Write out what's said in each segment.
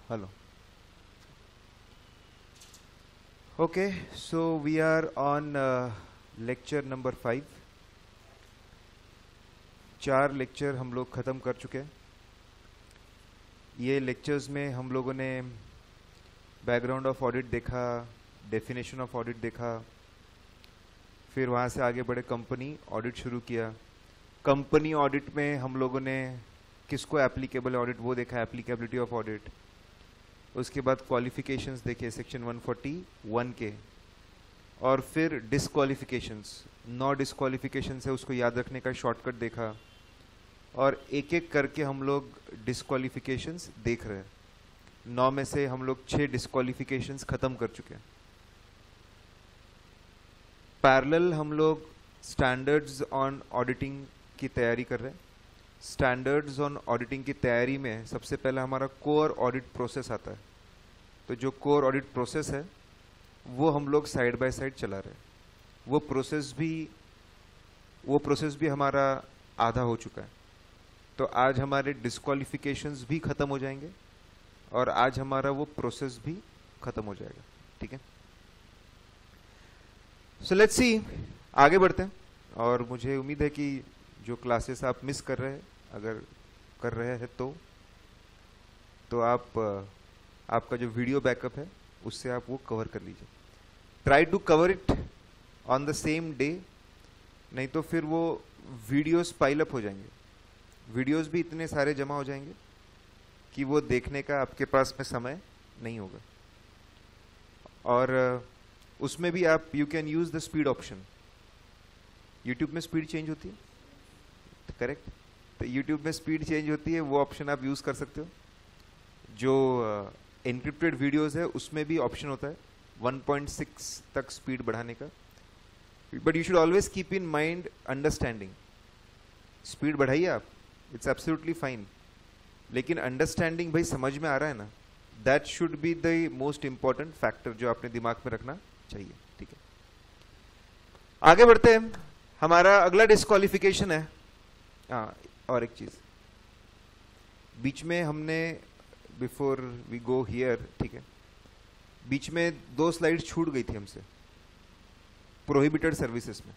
Hello. Okay, so we are on lecture number 5. 4 lecture हम लोग ख़त्म कर चुके हैं. ये लेक्चर्स में हम लोगों ने बैकग्राउंड ऑफ ऑडिट देखा, डेफिनेशन ऑफ ऑडिट देखा, फिर वहाँ से आगे बढ़े कंपनी ऑडिट शुरू किया. कंपनी ऑडिट में हम लोगों ने किसको एप्लीकेबल ऑडिट वो देखा, एप्लीकेबिलिटी ऑफ ऑडिट. उसके बाद क्वालिफिकेशंस देखे सेक्शन 141 के, और फिर डिस्क्वालिफिकेशंस. 9 डिस्क्वालिफिकेशंस है, उसको याद रखने का शॉर्टकट देखा, और एक एक करके हम लोग डिस्क्वालिफिकेशंस देख रहे हैं. 9 में से हम लोग 6 डिस्क्वालिफिकेशंस खत्म कर चुके हैं. पैरेलल हम लोग स्टैंडर्ड्स ऑन ऑडिटिंग की तैयारी कर रहे हैं. स्टैंडर्ड्स ऑन ऑडिटिंग की तैयारी में सबसे पहले हमारा कोर ऑडिट प्रोसेस आता है. तो जो कोर ऑडिट प्रोसेस है वो हम लोग साइड बाय साइड चला रहे हैं. वो प्रोसेस भी हमारा आधा हो चुका है. तो आज हमारे डिस्क्वालिफिकेशंस भी खत्म हो जाएंगे और आज हमारा वो प्रोसेस भी खत्म हो जाएगा. ठीक है, सो लेट्स सी, आगे बढ़ते हैं. और मुझे उम्मीद है कि जो क्लासेस आप मिस कर रहे हैं, अगर कर रहे हैं तो आप आपका जो वीडियो बैकअप है उससे आप वो कवर कर लीजिए. Try to cover it on the same day, नहीं तो फिर वो वीडियोस पाइल अप हो जाएंगे. वीडियोस भी इतने सारे जमा हो जाएंगे कि वो देखने का आपके पास में समय नहीं होगा. और उसमें भी आप you can use the speed option. YouTube में स्पीड चेंज होती है, करेक्ट? तो यूट्यूब में स्पीड चेंज होती है, वो ऑप्शन आप यूज कर सकते हो. जो एन्क्रिप्टेड वीडियोस है उसमें भी ऑप्शन होता है 1.6 तक स्पीड बढ़ाने का. But you should always keep in mind understanding. Speed बढ़ाइए आप, इट्स एब्सोल्युटली फाइन, लेकिन अंडरस्टैंडिंग भाई समझ में आ रहा है ना, that should be the most important factor जो आपने दिमाग में रखना चाहिए. ठीक है, आगे बढ़ते हैं. हमारा अगला डिस्क्वालिफिकेशन है. और एक चीज बीच में हमने, बिफोर वी गो हियर, ठीक है, बीच में 2 स्लाइड छूट गई थी हमसे प्रोहिबिटेड सर्विसेज में.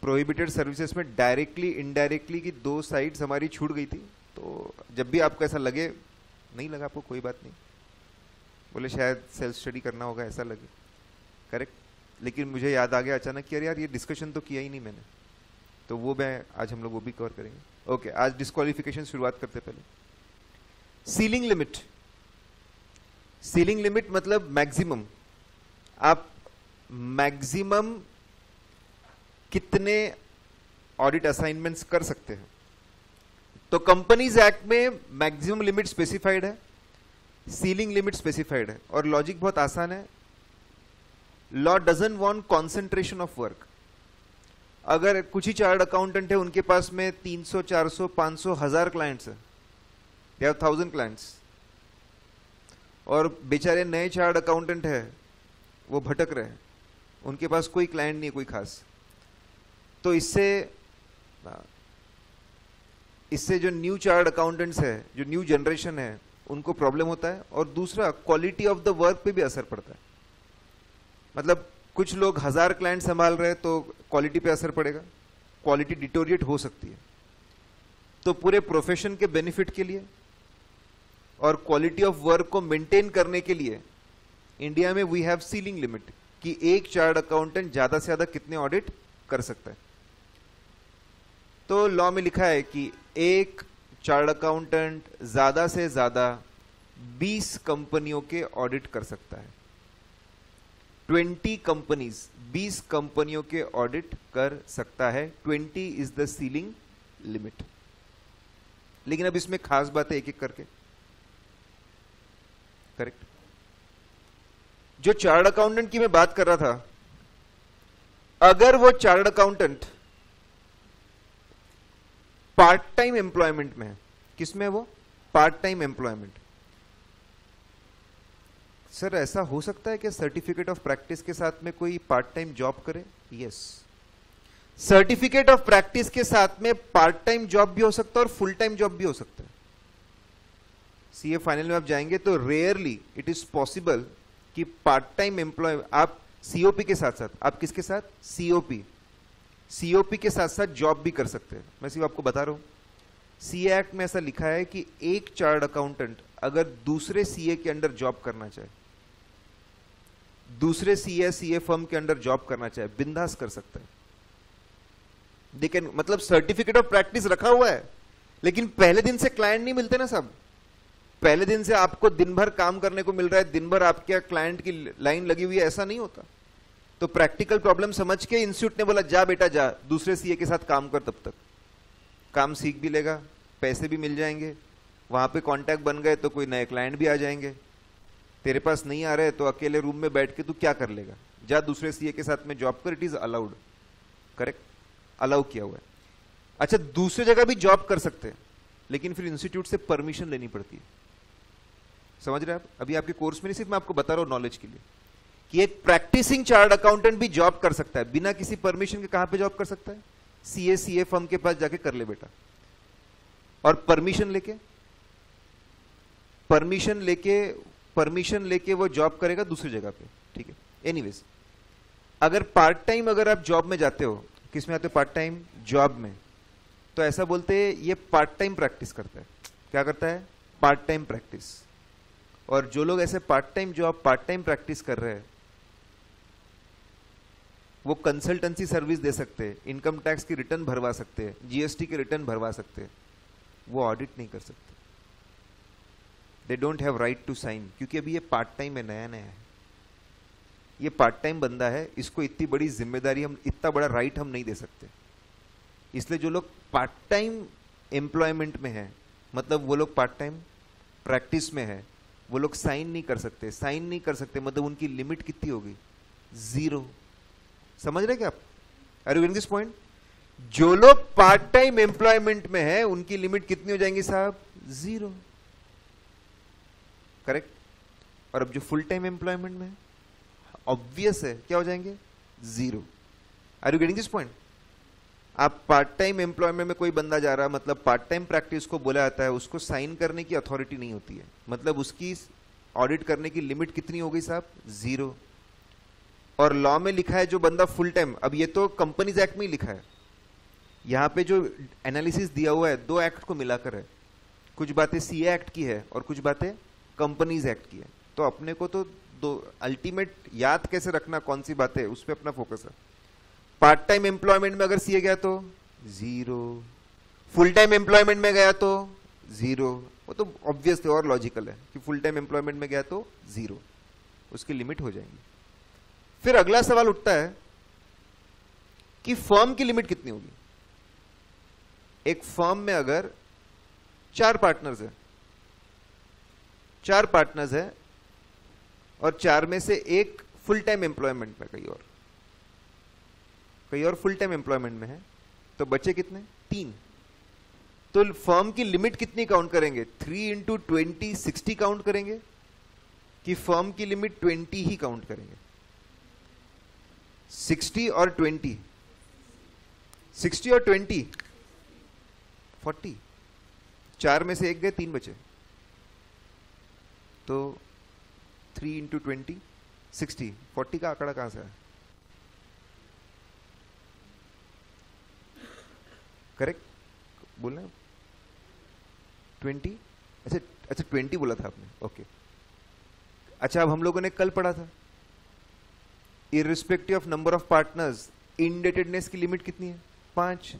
प्रोहिबिटेड सर्विसेज में डायरेक्टली इनडायरेक्टली की 2 साइड्स हमारी छूट गई थी. तो जब भी आपको ऐसा लगे, नहीं लगा आपको, कोई बात नहीं, बोले शायद सेल्फ स्टडी करना होगा ऐसा लगे, करेक्ट, लेकिन मुझे याद आ गया अचानक कि यार ये डिस्कशन तो किया ही नहीं मैंने, तो वो मैं आज हम लोग वो भी कवर करेंगे. ओके, आज डिस्क्वालिफिकेशन शुरुआत करते पहले. Ceiling limit. सीलिंग लिमिट मतलब मैक्सिमम. आप मैक्सिमम कितने ऑडिट असाइनमेंट्स कर सकते हैं. तो कंपनीज एक्ट में मैक्सिमम लिमिट स्पेसिफाइड है, सीलिंग लिमिट स्पेसिफाइड है, और लॉजिक बहुत आसान है. Law doesn't want concentration of work. अगर कुछ ही चार्ट अकाउंटेंट है, उनके पास में 300, 400, 500, 1000 क्लाइंट्स है, दे हैव 1000 क्लाइंट्स, और बेचारे नए चार्ट अकाउंटेंट है, वो भटक रहे हैं, उनके पास कोई क्लाइंट नहीं है कोई खास. तो इससे जो न्यू चार्ट अकाउंटेंट्स है, जो न्यू जनरेशन है, उनको प्रॉब्लम होता है. और दूसरा, क्वालिटी ऑफ द वर्क पे भी असर पड़ता है. मतलब कुछ लोग 1000 क्लाइंट संभाल रहे हैं तो क्वालिटी पे असर पड़ेगा, क्वालिटी डिटोरिएट हो सकती है. तो पूरे प्रोफेशन के बेनिफिट के लिए और क्वालिटी ऑफ वर्क को मेंटेन करने के लिए इंडिया में वी हैव सीलिंग लिमिट कि एक चार्ट अकाउंटेंट ज्यादा से ज्यादा कितने ऑडिट कर सकता है. तो लॉ में लिखा है कि एक चार्ट अकाउंटेंट ज्यादा से ज्यादा 20 कंपनियों के ऑडिट कर सकता है. 20 कंपनीज, 20 कंपनियों के ऑडिट कर सकता है. 20 इज द सीलिंग लिमिट. लेकिन अब इसमें खास बात है, एक एक करके, करेक्ट. जो चार्ट अकाउंटेंट की मैं बात कर रहा था, अगर वो chart accountant part time employment में है, किसमें है वो? Part time employment. सर ऐसा हो सकता है कि सर्टिफिकेट ऑफ प्रैक्टिस के साथ में कोई पार्ट टाइम जॉब करे? यस, सर्टिफिकेट ऑफ प्रैक्टिस के साथ में पार्ट टाइम जॉब भी हो सकता है और फुल टाइम जॉब भी हो सकता है. सीए फाइनल में आप जाएंगे तो रेयरली इट इज पॉसिबल कि पार्ट टाइम एम्प्लॉय आप सीओपी के साथ साथ, आप किसके साथ, सीओपी के साथ साथ जॉब भी कर सकते हैं। मैं सिर्फ आपको बता रहा हूं, सीए एक्ट में ऐसा लिखा है कि एक चार्टर्ड अकाउंटेंट अगर दूसरे सीए के अंडर जॉब करना चाहे, दूसरे सीए फर्म के अंडर जॉब करना चाहे, बिंदास कर सकता है। देखिए मतलब सर्टिफिकेट ऑफ प्रैक्टिस रखा हुआ है, लेकिन पहले दिन से क्लाइंट नहीं मिलते ना साहब। पहले दिन से आपको दिन भर काम करने को मिल रहा है, दिन भर आपके क्लाइंट की लाइन लगी हुई है, ऐसा नहीं होता। तो प्रैक्टिकल प्रॉब्लम समझ के इंस्टीट्यूट ने बोला जा बेटा जा, दूसरे सीए के साथ काम कर, तब तक काम सीख भी लेगा, पैसे भी मिल जाएंगे, वहां पे कांटेक्ट बन गए तो कोई नए क्लाइंट भी आ जाएंगे। तेरे पास नहीं आ रहे तो अकेले रूम में बैठ के तू क्या कर लेगा, जा दूसरे सीए के साथ में जॉब कर, it is allowed, correct, allow किया हुआ है। अच्छा दूसरी जगह भी जॉब कर सकते हैं, लेकिन फिर इंस्टीट्यूट से परमिशन लेनी पड़ती है। समझ रहे हैं आप? अभी आपके कोर्स में नहीं, सिर्फ मैं आपको बता रहा हूं नॉलेज के लिए कि एक प्रैक्टिसिंग चार्टर्ड अकाउंटेंट भी जॉब कर सकता है बिना किसी परमिशन के। कहां पे जॉब कर सकता है? सीए फर्म के पास जाके कर ले बेटा, और परमिशन लेके वो जॉब करेगा दूसरी जगह पे, ठीक है। एनीवेज, अगर पार्ट टाइम अगर आप जॉब में जाते हो, किस में आते हो? पार्ट टाइम जॉब में, तो ऐसा बोलते हैं ये पार्ट टाइम प्रैक्टिस करता है। क्या करता है? Part time practice. और जो लोग ऐसे part time job, part time practice कर रहे हैं, वो कंसल्टेंसी सर्विस दे सकते हैं, इनकम टैक्स की रिटर्न भरवा सकते हैं, जीएसटी के रिटर्न भरवा सकते हैं, वो ऑडिट नहीं कर सकते। They don't have right to sign, क्योंकि अभी ये पार्ट टाइम है, नया नया है, ये पार्ट टाइम बंदा है, इसको इतनी बड़ी जिम्मेदारी, हम इतना बड़ा राइट हम नहीं दे सकते। इसलिए जो लोग पार्ट टाइम एम्प्लॉयमेंट में है, मतलब वो लोग पार्ट टाइम प्रैक्टिस में है, वो लोग साइन नहीं कर सकते। साइन नहीं कर सकते मतलब उनकी लिमिट कितनी होगी? 0। समझ रहे क्या आप? Are you getting this point? जो लोग पार्ट टाइम एम्प्लॉयमेंट में है उनकी लिमिट कितनी हो जाएंगी साहब? 0, करेक्ट। और अब जो फुल टाइम एम्प्लॉयमेंट में है, ऑब्वियस है क्या हो जाएंगे? 0। Are you getting this point? आप पार्ट टाइम एम्प्लॉयमेंट में कोई बंदा जा रहा है, मतलब पार्ट टाइम प्रैक्टिस को बोला जाता है, उसको साइन करने की अथॉरिटी नहीं होती है, मतलब उसकी ऑडिट करने की लिमिट कितनी हो गई साहब? 0। और लॉ में लिखा है जो बंदा फुल टाइम, अब ये तो कंपनीज एक्ट में ही लिखा है, यहां पे जो एनालिसिस दिया हुआ है 2 एक्ट को मिलाकर है, कुछ बातें सीए एक्ट की है और कुछ बातें कंपनीज एक्ट की है। तो अपने को तो दो अल्टीमेट याद कैसे रखना कौन सी बातें, उस पर अपना फोकस है। पार्ट टाइम एम्प्लॉयमेंट में अगर सीए गया तो 0, फुल टाइम एम्प्लॉयमेंट में गया तो 0। वो तो ऑब्वियसली और लॉजिकल है कि फुल टाइम एम्प्लॉयमेंट में गया तो 0, उसकी लिमिट हो जाएंगी। फिर अगला सवाल उठता है कि फर्म की लिमिट कितनी होगी। एक फर्म में अगर 4 पार्टनर्स है, 4 पार्टनर्स है और 4 में से एक फुल टाइम एम्प्लॉयमेंट में, कहीं और फुल टाइम एम्प्लॉयमेंट में है, तो बचे कितने? 3। तो फर्म की लिमिट कितनी काउंट करेंगे? 3 इंटू 20 60 काउंट करेंगे कि फर्म की लिमिट 20 ही काउंट करेंगे? 60 और 20, 60 और 20 40। 4 में से एक गए, 3 बचे, तो 3 इंटू 20 60, 40 का आंकड़ा कहां से है? करेक्ट बोलना? 20? अच्छा 20 बोला था आपने, ओके। अच्छा अब हम लोगों ने कल पढ़ा था irrespective of number of partners indebtedness की लिमिट कितनी है? 5।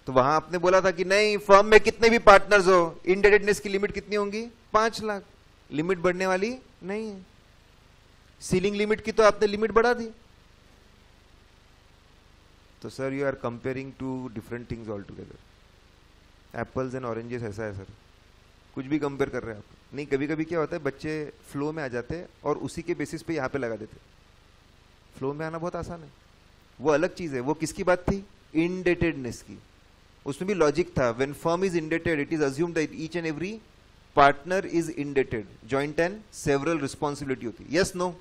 तो वहां आपने बोला था कि नहीं, फर्म में कितने भी पार्टनर्स हो, इंडेटेडनेस की लिमिट कितनी होंगी? 5 लाख। लिमिट बढ़ने वाली नहीं है। सीलिंग लिमिट की तो आपने लिमिट बढ़ा दी। तो sir you are comparing two different things all together, apples and oranges ऐसा है सर, कुछ भी कंपेयर कर रहे हैं आप। नहीं, कभी कभी क्या होता है बच्चे फ्लो में आ जाते हैं और उसी के बेसिस पे यहाँ पे लगा देते। फ्लो में आना बहुत आसान है, वो अलग चीज है। वो किसकी बात थी? इंडेटेडनेस की। उसमें भी लॉजिक था, when firm is indebted it is assumed that each and every partner is indebted, joint and several responsibility होती है। Yes no?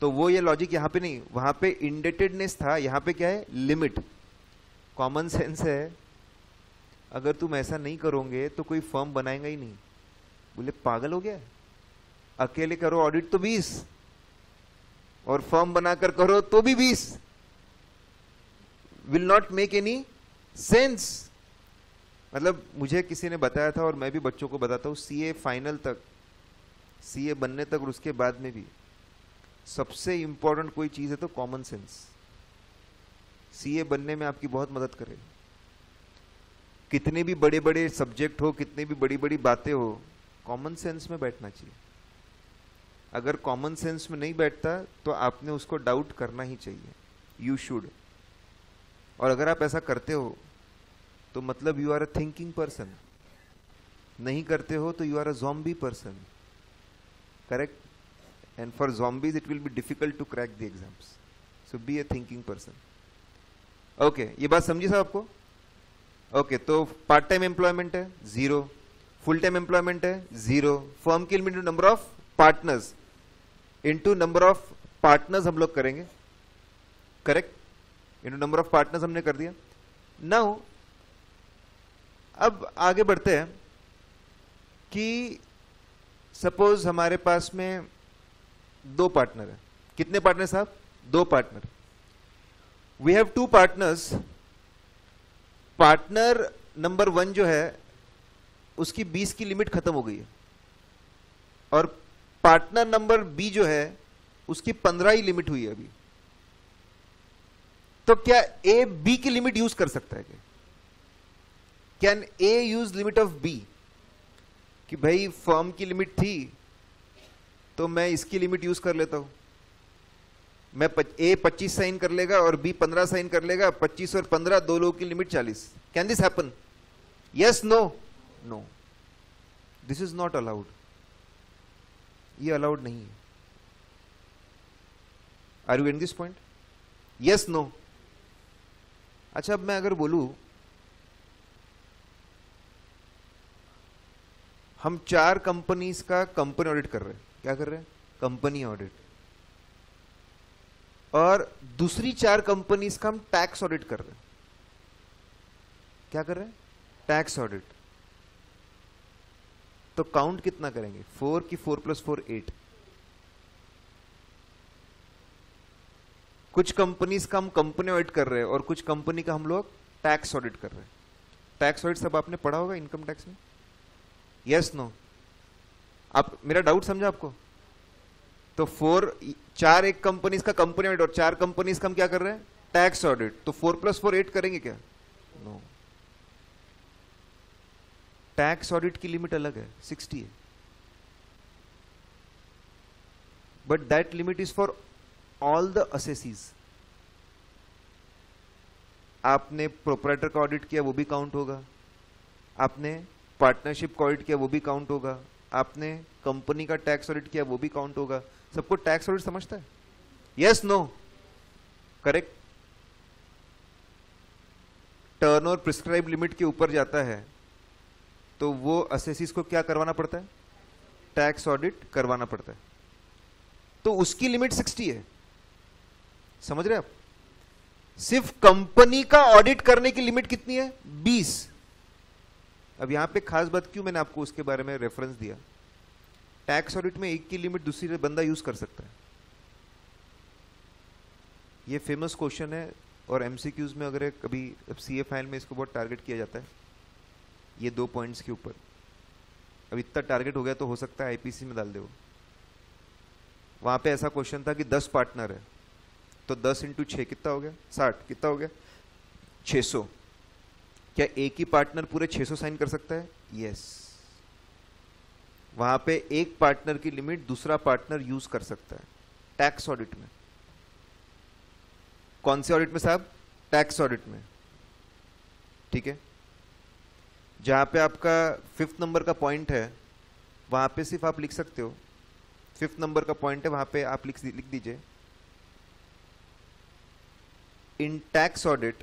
तो वो ये लॉजिक यहां पे नहीं, वहां पे इंडेटेडनेस था, यहां पे क्या है? लिमिट। कॉमन सेंस है, अगर तुम ऐसा नहीं करोगे तो कोई फर्म बनाएगा ही नहीं। बोले पागल हो गया, अकेले करो ऑडिट तो 20 और फर्म बनाकर करो तो भी 20, will not make any sense. मतलब मुझे किसी ने बताया था और मैं भी बच्चों को बताता हूं, सीए फाइनल तक, सीए बनने तक और उसके बाद में भी सबसे इंपॉर्टेंट कोई चीज है तो कॉमन सेंस। सीए बनने में आपकी बहुत मदद करेगा। कितने भी बड़े बड़े सब्जेक्ट हो, कितनी भी बड़ी बड़ी बातें हो, कॉमन सेंस में बैठना चाहिए। अगर कॉमन सेंस में नहीं बैठता तो आपने उसको डाउट करना ही चाहिए, यू शुड। और अगर आप ऐसा करते हो तो मतलब you are a thinking person, नहीं करते हो तो you are a zombie person, correct? And for zombies it will be difficult to crack the exams, so be a thinking person. Okay, ये बात समझी साहब आपको? ओके, तो पार्ट टाइम एम्प्लॉयमेंट है 0, फुल टाइम एम्प्लॉयमेंट है 0, फर्म की limit number of partners into number of partners हम लोग करेंगे, correct? Into number of partners हमने कर दिया। नाउ अब आगे बढ़ते हैं कि सपोज हमारे पास में 2 पार्टनर है। कितने पार्टनर साहब? 2 partner. We have 2 partners. Partner number 1 जो है उसकी 20 की लिमिट खत्म हो गई है और पार्टनर नंबर बी जो है उसकी 15 ही लिमिट हुई है अभी। तो क्या ए बी की लिमिट यूज कर सकता है क्या? Can A use limit of B? कि भाई फर्म की लिमिट थी तो मैं इसकी लिमिट यूज कर लेता हूं, मैं ए 25 साइन कर लेगा और बी 15 साइन कर लेगा, 25 और 15 दो लोगों की limit 40। Can this happen? Yes, no? No, this is not allowed. ये अलाउड नहीं है। Are you in this point? Yes, no? अच्छा, अब मैं अगर बोलूं हम 4 कंपनीज का कंपनी ऑडिट कर रहे हैं। क्या कर रहे हैं? Company audit. और दूसरी 4 कंपनीज का हम टैक्स ऑडिट कर रहे हैं। क्या कर रहे हैं? Tax audit. तो काउंट कितना करेंगे? 4 की 4 + 4 8। कुछ कंपनीज का हम कंपनी ऑडिट कर रहे हैं और कुछ कंपनी का हम लोग टैक्स ऑडिट कर रहे हैं। टैक्स ऑडिट सब आपने पढ़ा होगा इनकम टैक्स में। Yes, no? आप मेरा डाउट समझा आपको? तो 4 एक कंपनीज का कंपनी ऑडिट और 4 कंपनीज का हम क्या कर रहे हैं? Tax audit. तो 4 + 4 8 करेंगे क्या? नो। टैक्स ऑडिट की लिमिट अलग है, 60 है, but that limit is for all the assessees. आपने प्रोप्राइटर का ऑडिट किया वो भी काउंट होगा, आपने पार्टनरशिप का ऑडिट किया वो भी काउंट होगा, आपने कंपनी का टैक्स ऑडिट किया वो भी काउंट होगा। सबको टैक्स ऑडिट समझता है? Yes, no? Correct. Turnover prescribe limit के ऊपर जाता है तो वो असेसीज को क्या करवाना पड़ता है? टैक्स ऑडिट करवाना पड़ता है। तो उसकी लिमिट 60 है। समझ रहे आप? सिर्फ कंपनी का ऑडिट करने की लिमिट कितनी है? 20। अब यहां पे खास बात क्यों मैंने आपको उसके बारे में रेफरेंस दिया? टैक्स ऑडिट में एक की लिमिट दूसरी बंदा यूज कर सकता है। ये फेमस क्वेश्चन है और एमसीक्यूज में अगर कभी सीए फाइल में इसको बहुत टारगेट किया जाता है, ये 2 पॉइंट्स के ऊपर। अब इतना टारगेट हो गया तो हो सकता है आईपीसी में डाल दे वो। वहां पे ऐसा क्वेश्चन था कि 10 पार्टनर है तो 10 × 6 कितना हो गया? 60। कितना हो गया? 600। क्या एक ही पार्टनर पूरे 600 साइन कर सकता है? यस। वहां पे एक पार्टनर की लिमिट दूसरा पार्टनर यूज कर सकता है टैक्स ऑडिट में। कौन से ऑडिट में साहब? टैक्स ऑडिट में। ठीक है। जहां पे आपका 5th नंबर का पॉइंट है वहां पे सिर्फ आप लिख सकते हो, 5th नंबर का पॉइंट है वहां पे आप लिख दीजिए, इन tax audit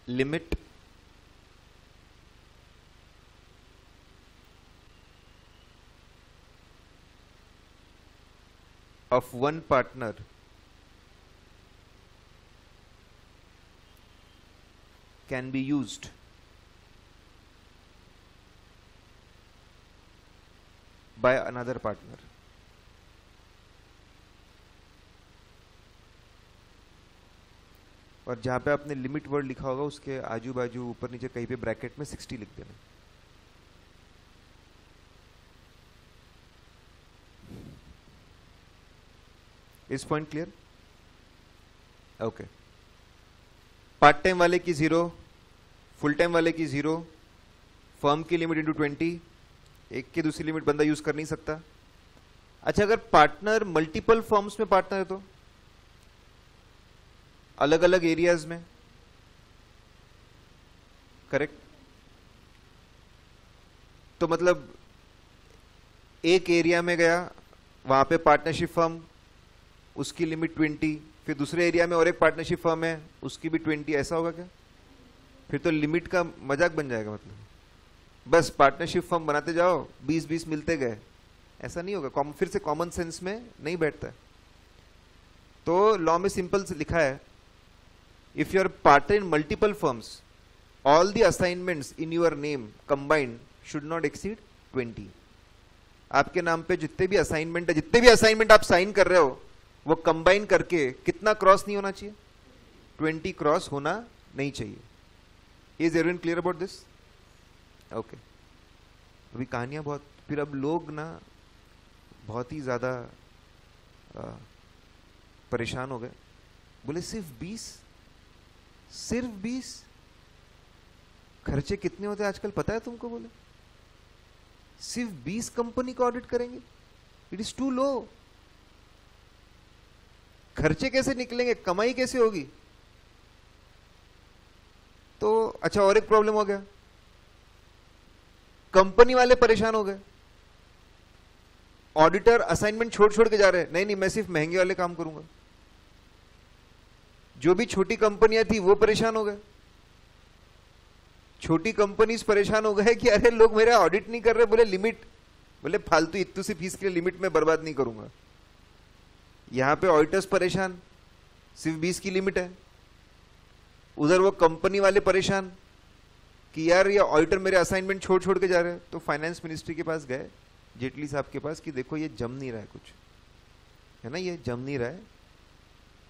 limit of one partner can be used by another partner. और जहां पे आपने लिमिट वर्ड लिखा होगा उसके आजू बाजू ऊपर नीचे कहीं पे ब्रैकेट में 60 लिख देना. इस point clear? Okay. Part time वाले की 0, फुल टाइम वाले की 0, फर्म की लिमिट इंटू 20, एक की दूसरी लिमिट बंदा यूज कर नहीं सकता. अच्छा, अगर पार्टनर मल्टीपल फर्म्स में पार्टनर है तो अलग अलग एरियाज में, करेक्ट? तो मतलब एक एरिया में गया, वहां पे पार्टनरशिप फर्म, उसकी लिमिट 20, फिर दूसरे एरिया में और एक पार्टनरशिप फर्म है, उसकी भी 20. ऐसा होगा क्या? फिर तो लिमिट का मजाक बन जाएगा. मतलब बस पार्टनरशिप फर्म बनाते जाओ, 20-20 मिलते गए. ऐसा नहीं होगा. फिर से कॉमन सेंस में नहीं बैठता. तो लॉ में सिंपल से लिखा है, if you are partner in multiple firms, all the assignments in your name combined should not exceed 20. आपके नाम पे जितने भी असाइनमेंट है, जितने भी असाइनमेंट आप साइन कर रहे हो, वो कंबाइन करके कितना क्रॉस नहीं होना चाहिए? 20 क्रॉस होना नहीं चाहिए. Is everyone clear about this? Okay. अभी कहानियां बहुत, फिर अब लोग ना बहुत ही ज्यादा परेशान हो गए. बोले सिर्फ 20, सिर्फ 20? खर्चे कितने होते हैं आजकल पता है तुमको? बोले सिर्फ 20 कंपनी को ऑडिट करेंगे? It is to low. खर्चे कैसे निकलेंगे? कमाई कैसे होगी? तो अच्छा, और एक प्रॉब्लम हो गया, कंपनी वाले परेशान हो गए. ऑडिटर असाइनमेंट छोड़ छोड़ के जा रहे हैं. नहीं नहीं, मैं सिर्फ महंगे वाले काम करूंगा. जो भी छोटी कंपनियां थी वो परेशान हो गए. छोटी कंपनीज परेशान हो गए कि अरे लोग मेरा ऑडिट नहीं कर रहे. बोले लिमिट, बोले फालतू इतनी सी फीस के लिए लिमिट में बर्बाद नहीं करूंगा. यहां पे ऑडिटर्स परेशान, सिर्फ 20 की लिमिट है. उधर वो कंपनी वाले परेशान कि यार ये ऑडिटर मेरे असाइनमेंट छोड़ छोड़ के जा रहे हैं. तो फाइनेंस मिनिस्ट्री के पास गए, जेटली साहब के पास, कि देखो ये जम नहीं रहा है कुछ, है ना, ये जम नहीं रहा है.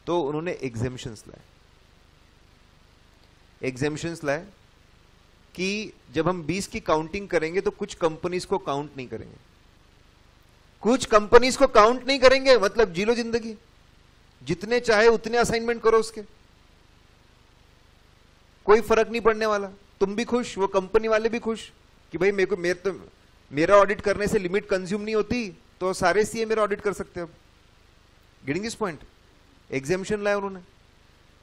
तो उन्होंने एग्जेम्पशंस लाए. एग्जेम्पशंस लाए कि जब हम 20 की काउंटिंग करेंगे तो कुछ कंपनीज को काउंट नहीं करेंगे. कुछ कंपनीज को काउंट नहीं करेंगे मतलब जी लो जिंदगी, जितने चाहे उतने असाइनमेंट करो उसके, कोई फर्क नहीं पड़ने वाला. तुम भी खुश, वो कंपनी वाले भी खुश कि भाई मेरा ऑडिट करने से लिमिट कंज्यूम नहीं होती, तो सारे सीए मेरा ऑडिट कर सकते हैं. अब गेटिंग दिस पॉइंट? एग्जेम्पशन लाया उन्होंने.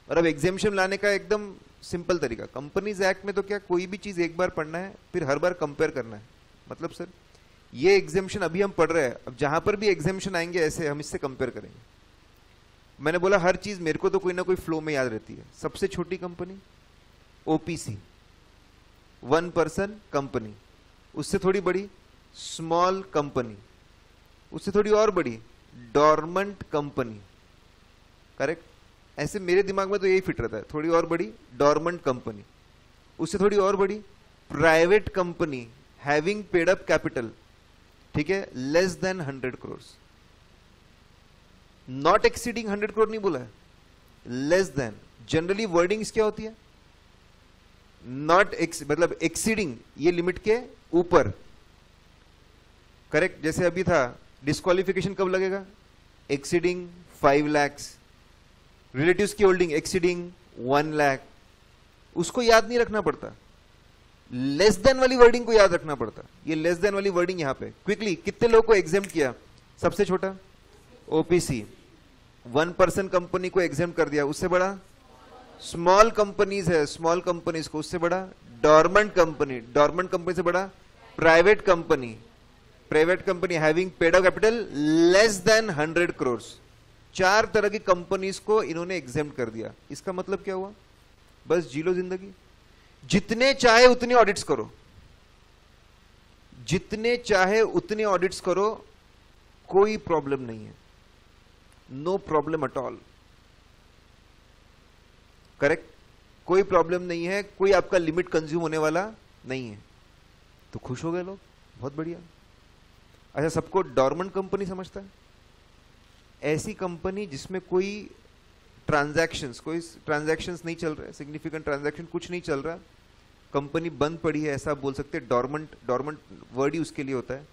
और अब एग्जेम्पशन लाने का एकदम सिंपल तरीका, कंपनीज एक्ट में तो क्या, कोई भी चीज एक बार पढ़ना है, फिर हर बार कंपेयर करना है. मतलब सर ये एग्जेम्पशन अभी हम पढ़ रहे हैं, अब जहां पर भी एग्जेम्पशन आएंगे ऐसे हम इससे कंपेयर करेंगे. मैंने बोला हर चीज मेरे को तो कोई ना कोई फ्लो में याद रहती है. सबसे छोटी कंपनी ओपीसी, 1 पर्सन कंपनी. उससे थोड़ी बड़ी स्मॉल कंपनी. उससे थोड़ी और बड़ी डॉर्मेंट कंपनी. करेक्ट? ऐसे मेरे दिमाग में तो यही फिट रहता है. थोड़ी और बड़ी डॉर्मेंट कंपनी. उससे थोड़ी और बड़ी private company having paid up capital, ठीक है, less than 100 crore. Not exceeding 100 crore नहीं बोला है, लेस देन. जनरली वर्डिंग्स क्या होती है? नॉट मतलब एक्सीडिंग, ये लिमिट के ऊपर. करेक्ट? जैसे अभी था, डिस्क्वालिफिकेशन कब लगेगा? एक्सीडिंग 5 लाख. रिलेटिव्स की होल्डिंग एक्सीडिंग 1 लाख. उसको याद नहीं रखना पड़ता, लेस देन वाली वर्डिंग को याद रखना पड़ता. ये लेस देन वाली वर्डिंग यहां पे क्विकली कितने लोगों को एग्जेम्प्ट किया? सबसे छोटा ओपीसी. 1 पर्सन कंपनी को एग्जेम्प्ट कर दिया. उससे बड़ा स्मॉल कंपनीज है, स्मॉल कंपनीज को. उससे बड़ा डॉर्मेंट कंपनी, डॉर्मेंट कंपनी से बड़ा private company, private company having paid up capital less than 100 crore. 4 तरह की कंपनीज को इन्होंने एग्जेम्प्ट कर दिया. इसका मतलब क्या हुआ? बस जी लो जिंदगी. जितने चाहे उतने ऑडिट्स करो, जितने चाहे उतने ऑडिट्स करो, कोई प्रॉब्लम नहीं है, no problem at all. Correct? कोई प्रॉब्लम नहीं है, कोई आपका लिमिट कंज्यूम होने वाला नहीं है। तो खुश हो गए लोग, बहुत बढ़िया। अच्छा, सबको डॉर्मेंट कंपनी समझता है? ऐसी कंपनी जिसमें कोई ट्रांजैक्शंस नहीं चल रहे, सिग्निफिकेंट ट्रांजैक्शन कुछ नहीं चल रहा, कंपनी बंद पड़ी है, ऐसा बोल सकते हैं। डॉर्मेंट वर्ड ही उसके लिए होता है,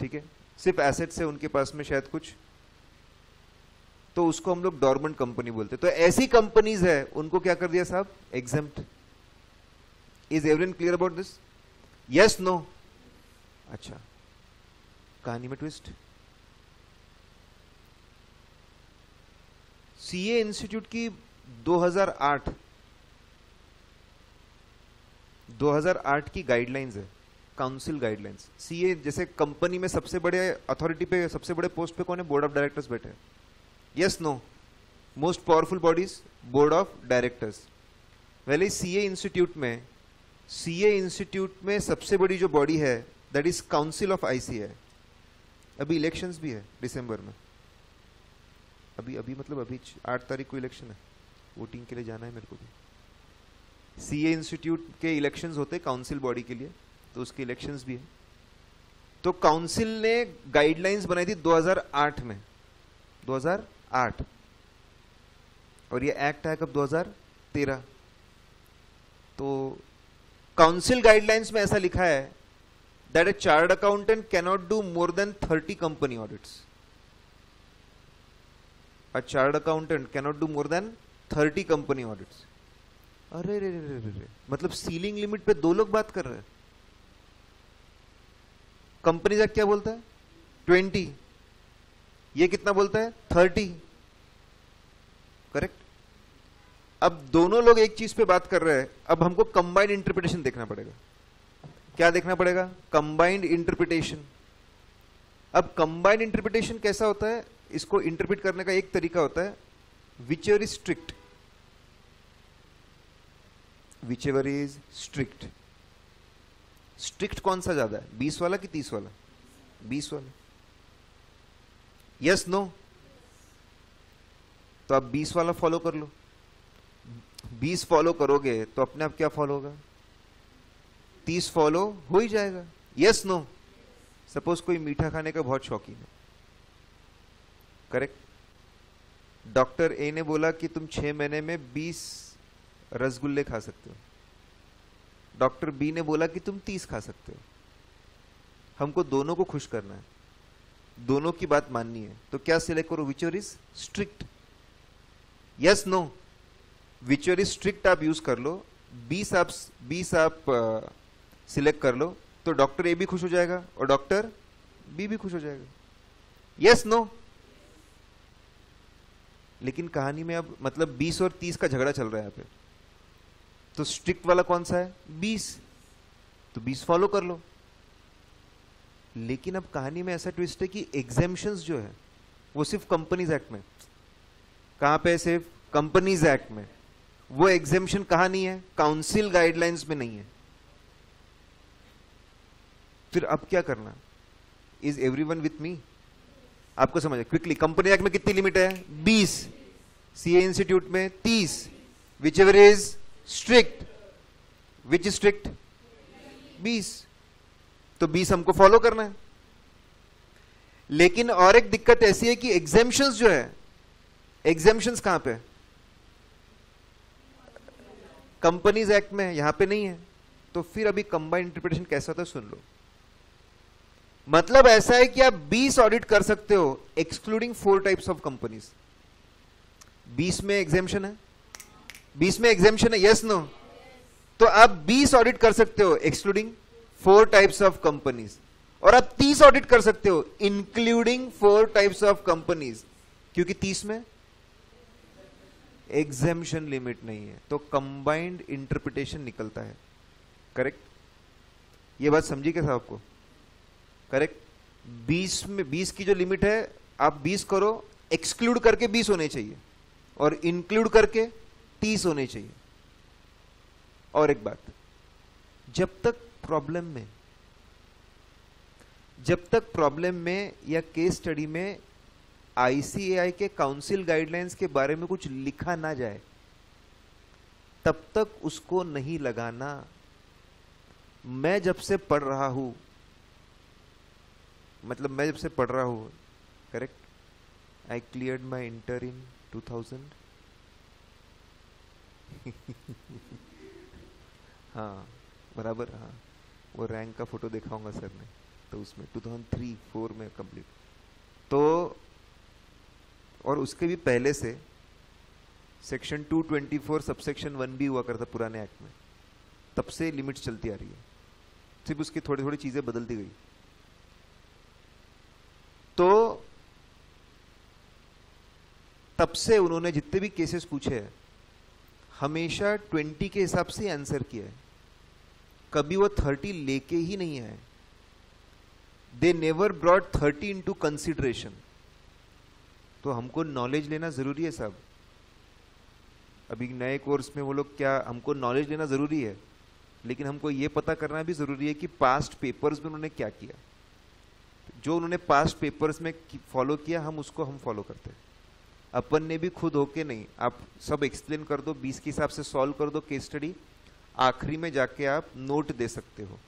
ठीक है? सिर्फ एसेट्स है उनके पास में शायद कुछ, तो उसको हम लोग डॉर्मेंट कंपनी बोलते हैं। तो ऐसी कंपनीज है, उनको क्या कर दिया साहब? Exempt. Is everyone clear about this? Yes, no? अच्छा, कहानी में ट्विस्ट। सीए इंस्टीट्यूट की 2008 की गाइडलाइंस है, काउंसिल गाइडलाइंस। सीए जैसे कंपनी में सबसे बड़े अथॉरिटी पे, सबसे बड़े पोस्ट पे कौन है? बोर्ड ऑफ डायरेक्टर्स बैठे हैं। Yes, no? Most powerful bodies, board of directors. पहले सीए इंस्टीट्यूट में सबसे बड़ी जो बॉडी है that is council of ICA. अभी इलेक्शंस भी है दिसंबर में, अभी मतलब अभी 8 तारीख को इलेक्शन है, वोटिंग के लिए जाना है मेरे को भी। सीए इंस्टीट्यूट के इलेक्शंस होते हैं काउंसिल बॉडी के लिए, तो उसके इलेक्शंस भी है। तो काउंसिल ने गाइडलाइंस बनाई थी 2008 में, 2008, और ये एक्ट है कब? 2013। तो काउंसिल गाइडलाइंस में ऐसा लिखा है that A chartered accountant cannot do more than 30 company audits. A chartered accountant cannot do more than 30 company audits। अरे रे रे रे रे, मतलब सीलिंग लिमिट पे 2 लोग बात कर रहे हैं। कंपनी एक्ट क्या बोलता है? 20। ये कितना बोलता है? 30। करेक्ट? अब दोनों लोग एक चीज पे बात कर रहे हैं, अब हमको कंबाइंड इंटरप्रिटेशन देखना पड़ेगा। क्या देखना पड़ेगा? Combined interpretation. अब कंबाइंड इंटरप्रिटेशन कैसा होता है? इसको इंटरप्रेट करने का एक तरीका होता है whichever is strict, whichever is strict. Strict कौन सा ज्यादा है, 20 वाला कि 30 वाला? 20 वाला। Yes, no? तो आप 20 वाला फॉलो कर लो। 20 फॉलो करोगे तो अपने आप क्या फॉलो होगा? 30 फॉलो हो ही जाएगा। Yes, no? सपोज कोई मीठा खाने का बहुत शौकीन है, करेक्ट? डॉक्टर ए ने बोला कि तुम 6 महीने में 20 रसगुल्ले खा सकते हो। डॉक्टर बी ने बोला कि तुम 30 खा सकते हो। हमको दोनों को खुश करना है, दोनों की बात माननी है, तो क्या सिलेक्ट करो? Whichever is strict. Yes, no? Whichever is strict आप यूज कर लो, 20 आप सिलेक्ट कर लो, तो डॉक्टर ए भी खुश हो जाएगा और डॉक्टर बी भी खुश हो जाएगा। Yes, no? लेकिन कहानी में अब मतलब 20 और 30 का झगड़ा चल रहा है यहाँ पे, तो स्ट्रिक्ट वाला कौन सा है? 20। तो 20 फॉलो कर लो। लेकिन अब कहानी में ऐसा ट्विस्ट है कि एग्जेम्पशंस जो है वो सिर्फ कंपनीज एक्ट में। कहां पे? सिर्फ कंपनीज एक्ट में। वो एग्जेम्पशन कहां नहीं है? काउंसिल गाइडलाइंस में नहीं है। फिर अब क्या करना? Is everyone with me? आपको समझ क्विकली, कंपनी एक्ट में कितनी लिमिट है? 20। सीए इंस्टीट्यूट में 30। Which ever is strict, which is strict? 20। तो 20 हमको फॉलो करना है। लेकिन और एक दिक्कत ऐसी है कि एग्जेम्पशंस जो है, एग्जेम्पशंस कहां पे? कंपनीज एक्ट में, यहां पे नहीं है। तो फिर अभी कंबाइंड इंटरप्रिटेशन कैसा होता है सुन लो। मतलब ऐसा है कि आप 20 ऑडिट कर सकते हो एक्सक्लूडिंग 4 टाइप्स ऑफ कंपनीज। 20 में एग्जेम्पशन है, 20 में एग्जेम्पशन है, यस, नो? तो आप 20 ऑडिट कर सकते हो एक्सक्लूडिंग 4 टाइप्स ऑफ कंपनीज, और आप 30 ऑडिट कर सकते हो इंक्लूडिंग 4 टाइप्स ऑफ कंपनीज, क्योंकि 30 में एग्जेम्पशन लिमिट नहीं है। तो कंबाइंड इंटरप्रिटेशन निकलता है। करेक्ट? ये बात समझी क्या साहब आपको? करेक्ट? 20 में 20 की जो लिमिट है आप 20 करो, एक्सक्लूड करके 20 होने चाहिए और इंक्लूड करके 30 होने चाहिए। और एक बात, जब तक प्रॉब्लम में या केस स्टडी में आईसीएआई के काउंसिल गाइडलाइंस के बारे में कुछ लिखा ना जाए, तब तक उसको नहीं लगाना। मैं जब से पढ़ रहा हूं, correct, I cleared my inter in 2000। हाँ बराबर, हाँ वो रैंक का फोटो देखा होगा सर ने, तो उसमें 2003-4 में कंप्लीट। तो और उसके भी पहले से सेक्शन 224 सबसेक्शन 1 भी हुआ करता पुराने एक्ट में, तब से लिमिट चलती आ रही है, सिर्फ उसकी थोड़ी थोड़ी चीजें बदलती गई। तो तब से उन्होंने जितने भी केसेस पूछे हैं हमेशा 20 के हिसाब से आंसर किया है, कभी वो 30 लेके ही नहीं आए। They never brought 30 into consideration. तो हमको नॉलेज लेना जरूरी है साहब। अभी नए कोर्स में वो लोग क्या, हमको नॉलेज लेना जरूरी है, लेकिन हमको ये पता करना भी जरूरी है कि पास्ट पेपर्स में उन्होंने क्या किया। जो उन्होंने पास्ट पेपर्स में फॉलो किया हम फॉलो करते हैं। अपन ने भी खुद होके नहीं, आप सब एक्सप्लेन कर दो, 20 के हिसाब से सॉल्व कर दो केस स्टडी, आखिरी में जाके आप नोट दे सकते हो।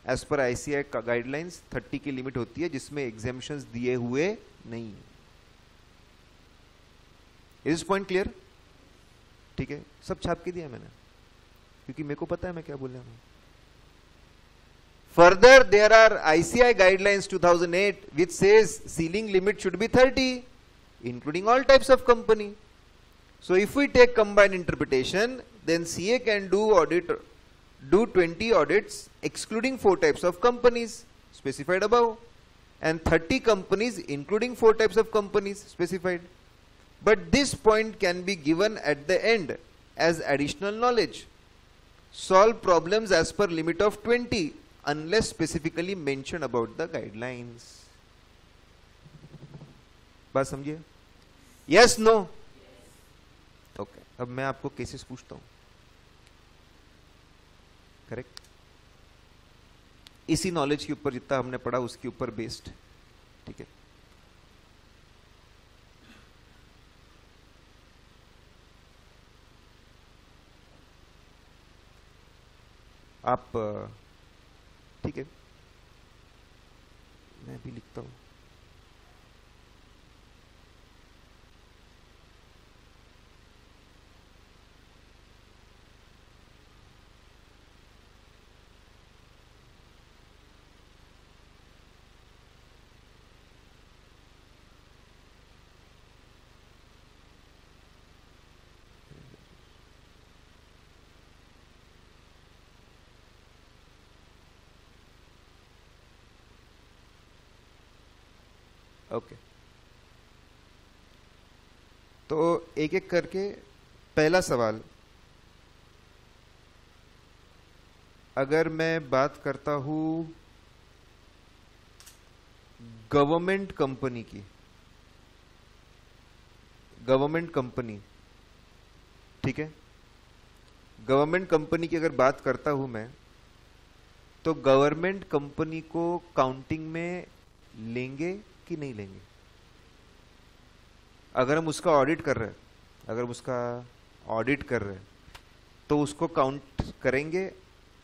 एज पर आईसीआई का गाइडलाइंस 30 की लिमिट होती है, जिसमें एग्जामिशंस दिए हुए नहीं। Is point clear? ठीक है, सब छाप के दिया मैंने, क्योंकि मेरे को पता है मैं क्या बोल रहा हूं। Further, there are ICI guidelines 2008 which says ceiling limit should be 30, including all types of company. So if we take combined interpretation, then CA can do 20 audits excluding 4 types of companies specified above, and 30 companies including 4 types of companies specified. But this point can be given at the end as additional knowledge. Solve problems as per limit of 20. Unless specifically mentioned about the guidelines. बात समझिए? Yes, no? Okay, अब मैं आपको cases पूछता हूं, correct? इसी knowledge के ऊपर जितना हमने पढ़ा उसके ऊपर बेस्ड, ठीक है? आप ठीक है, मैं भी लिखता हूं। ओके, तो एक एक करके पहला सवाल, अगर मैं बात करता हूं गवर्नमेंट कंपनी की, गवर्नमेंट कंपनी, ठीक है, गवर्नमेंट कंपनी की अगर बात करता हूं मैं, तो गवर्नमेंट कंपनी को काउंटिंग में लेंगे कि नहीं लेंगे? अगर हम उसका ऑडिट कर रहे हैं, तो उसको काउंट करेंगे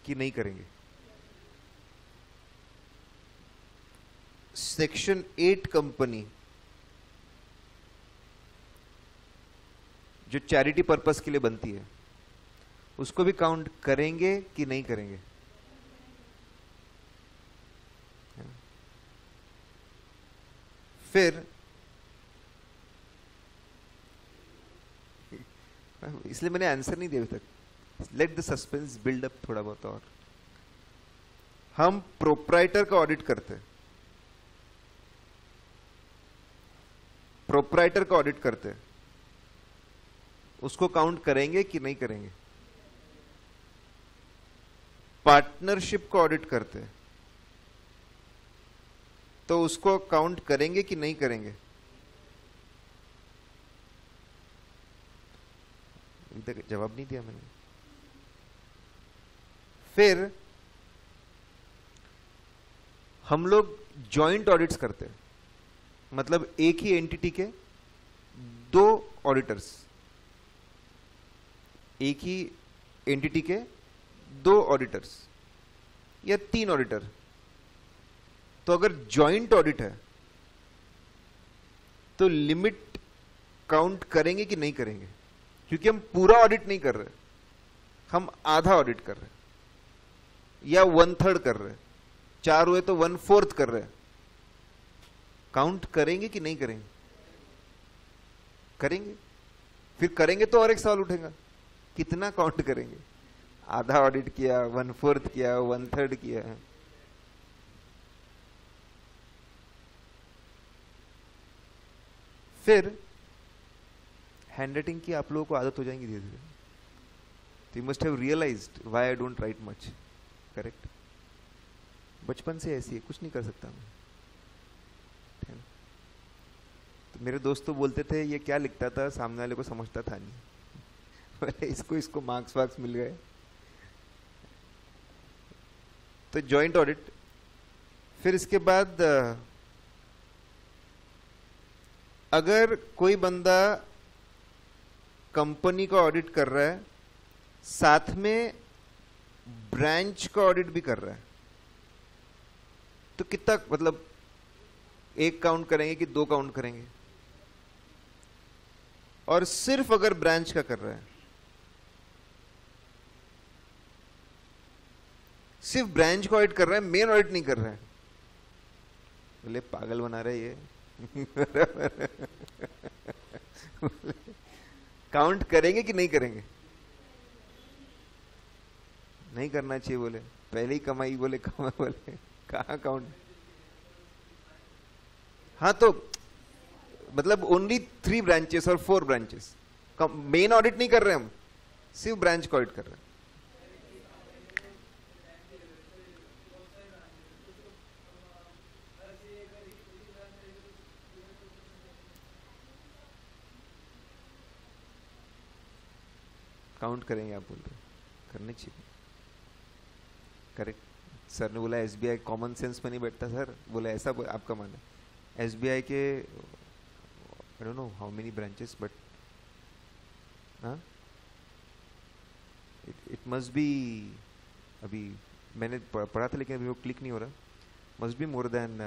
कि नहीं करेंगे? सेक्शन 8 कंपनी जो चैरिटी पर्पस के लिए बनती है, उसको भी काउंट करेंगे कि नहीं करेंगे? फिर इसलिए मैंने आंसर नहीं दिया अभी तक, let the suspense build up थोड़ा बहुत। और हम प्रोप्राइटर का ऑडिट करते हैं, उसको काउंट करेंगे कि नहीं करेंगे? पार्टनरशिप का ऑडिट करते हैं, तो उसको काउंट करेंगे कि नहीं करेंगे? अभी तक जवाब नहीं दिया मैंने। फिर हम लोग जॉइंट ऑडिट्स करते हैं, मतलब एक ही एंटिटी के दो ऑडिटर्स, एक ही एंटिटी के दो ऑडिटर्स या तीन ऑडिटर। तो अगर जॉइंट ऑडिट है तो लिमिट काउंट करेंगे कि नहीं करेंगे? क्योंकि हम पूरा ऑडिट नहीं कर रहे, हम आधा ऑडिट कर रहे या 1/3 कर रहे, 4 हुए तो 1/4 कर रहे, काउंट करेंगे कि नहीं करेंगे? करेंगे। फिर करेंगे तो और एक सवाल उठेगा, कितना काउंट करेंगे? आधा ऑडिट किया, 1/4 किया, 1/3 किया। फिर हैंड राइटिंग की आप लोगों को आदत हो जाएंगी धीरे धीरे। तो you must have realised why I don't write much, correct? बचपन से ऐसी है, कुछ नहीं कर सकता मैं। तो मेरे दोस्त तो बोलते थे ये क्या लिखता था, सामने वाले को समझता था नहीं। इसको मार्क्स वार्क्स मिल गए। तो जॉइंट ऑडिट। फिर इसके बाद अगर कोई बंदा कंपनी का ऑडिट कर रहा है, साथ में ब्रांच का ऑडिट भी कर रहा है, तो कितना, मतलब एक काउंट करेंगे कि दो काउंट करेंगे? और सिर्फ अगर ब्रांच का कर रहा है, सिर्फ ब्रांच का ऑडिट कर रहा है, मेन ऑडिट नहीं कर रहा है, बोले पागल बना रहे ये। काउंट करेंगे कि नहीं करेंगे? नहीं करना चाहिए बोले, पहले ही कमाई बोले, कमाई बोले, कहां काउंट? हाँ तो मतलब ओनली 3 ब्रांचेस और 4 ब्रांचेस, मेन ऑडिट नहीं कर रहे हम, सिर्फ ब्रांच का ऑडिट कर रहे हैं। काउंट करेंगे आप बोल रहे, करने चाहिए, करेक्ट। सर ने बोला एसबीआई कॉमन सेंस में नहीं बैठता सर, बोला ऐसा आपका मानना है? एसबीआई के I don't know how many branches, but it must be, अभी मैंने पढ़ा था लेकिन अभी वो क्लिक नहीं हो रहा, मस्ट बी मोर देन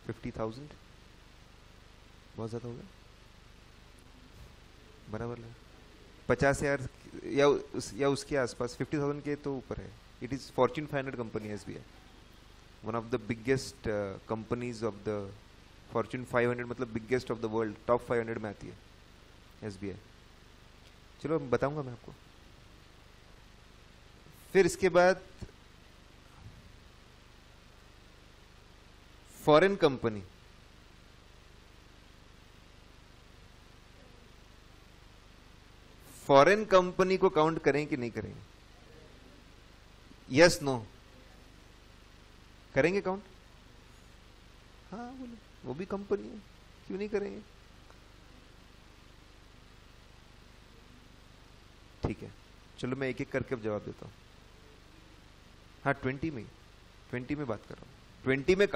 50,000, बहुत ज़्यादा होगा, बराबर है 50,000 या उसके आसपास, 50,000 के तो ऊपर है। It is Fortune 500 company SBI, one of the biggest companies of the Fortune 500, मतलब biggest of the world, top 500 में आती है एसबीआई। चलो बताऊंगा मैं आपको। फिर इसके बाद फॉरेन कंपनी, फॉरेन कंपनी को काउंट करें कि नहीं करेंगे? Yes no? करेंगे काउंट? हाँ बोले, वो भी कंपनी है, क्यों नहीं करेंगे? ठीक है, चलो मैं एक एक करके अब जवाब देता हूं। हाँ 20 में बात कर रहा हूं, 20 में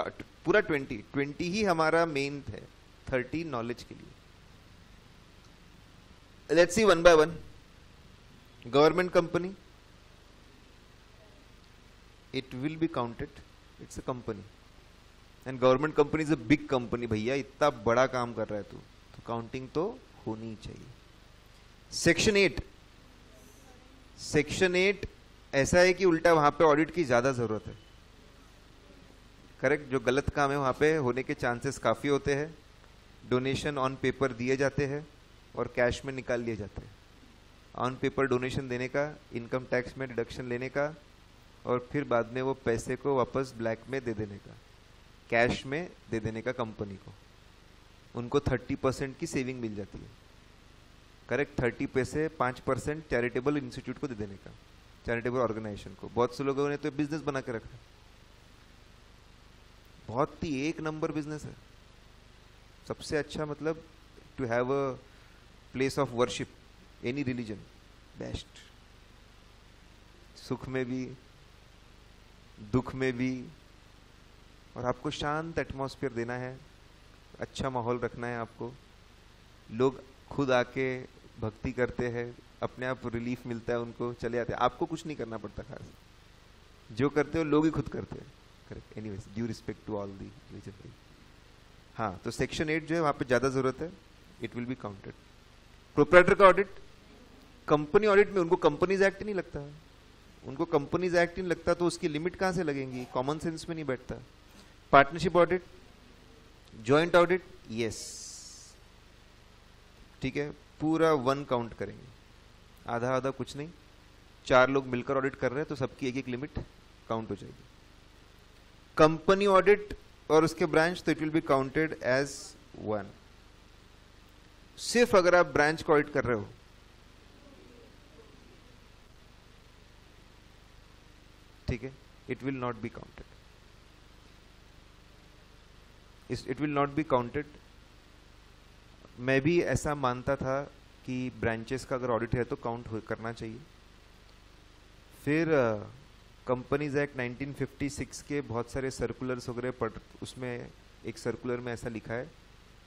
पूरा 20 ही हमारा मेन है, 30 नॉलेज के लिए। Let's see one by one. Government company, it will be counted. It's a company, and government company is a big company. भैया इतना बड़ा काम कर रहा है तो काउंटिंग तो होनी चाहिए। सेक्शन 8 ऐसा है कि उल्टा वहां पे ऑडिट की ज्यादा जरूरत है, करेक्ट। जो गलत काम है वहां पे होने के चांसेस काफी होते हैं। डोनेशन ऑन पेपर दिए जाते हैं और कैश में निकाल लिए जाते हैं। ऑन पेपर डोनेशन देने का, इनकम टैक्स में डिडक्शन लेने का, और फिर बाद में वो पैसे को वापस ब्लैक में दे देने का, कैश में दे देने का कंपनी को। उनको 30% की सेविंग मिल जाती है, करेक्ट। 30 पैसे 5% चैरिटेबल इंस्टीट्यूट को दे देने का, चैरिटेबल ऑर्गेनाइजेशन को। बहुत से लोगों ने तो बिजनेस बना के रखा है, बहुत ही एक नंबर बिजनेस है, सबसे अच्छा, मतलब to have a place of worship, any religion, best. सुख में भी, दुख में भी, और आपको शांत एटमॉस्फेयर देना है, अच्छा माहौल रखना है आपको। लोग खुद आके भक्ति करते हैं, अपने आप रिलीफ मिलता है उनको, चले आते हैं, आपको कुछ नहीं करना पड़ता खास, जो करते हो लोग ही खुद करते हैं। Correct, anyways due respect to all the religion. हाँ, तो सेक्शन 8 जो है वहां पे ज्यादा जरूरत है, it will be counted. Proprietor का ऑडिट, कंपनी ऑडिट में उनको कंपनीज एक्ट नहीं लगता, उनको कंपनीज एक्ट नहीं लगता, तो उसकी लिमिट कहां से लगेंगी, कॉमन सेंस में नहीं बैठता। Partnership audit, joint audit, yes ठीक है, पूरा 1 काउंट करेंगे, आधा आधा कुछ नहीं। 4 लोग मिलकर ऑडिट कर रहे हैं तो सबकी एक एक लिमिट काउंट हो जाएगी। कंपनी ऑडिट और उसके ब्रांच, तो it will be counted as 1। सिर्फ अगर आप ब्रांच को ऑडिट कर रहे हो, ठीक है, it will not be counted, it will not be counted. मैं भी ऐसा मानता था कि ब्रांचेस का अगर ऑडिट है तो काउंट करना चाहिए। फिर कंपनीज एक्ट 1956 के बहुत सारे सर्कुलर्स वगैरह पढ़, उसमें एक सर्कुलर में ऐसा लिखा है,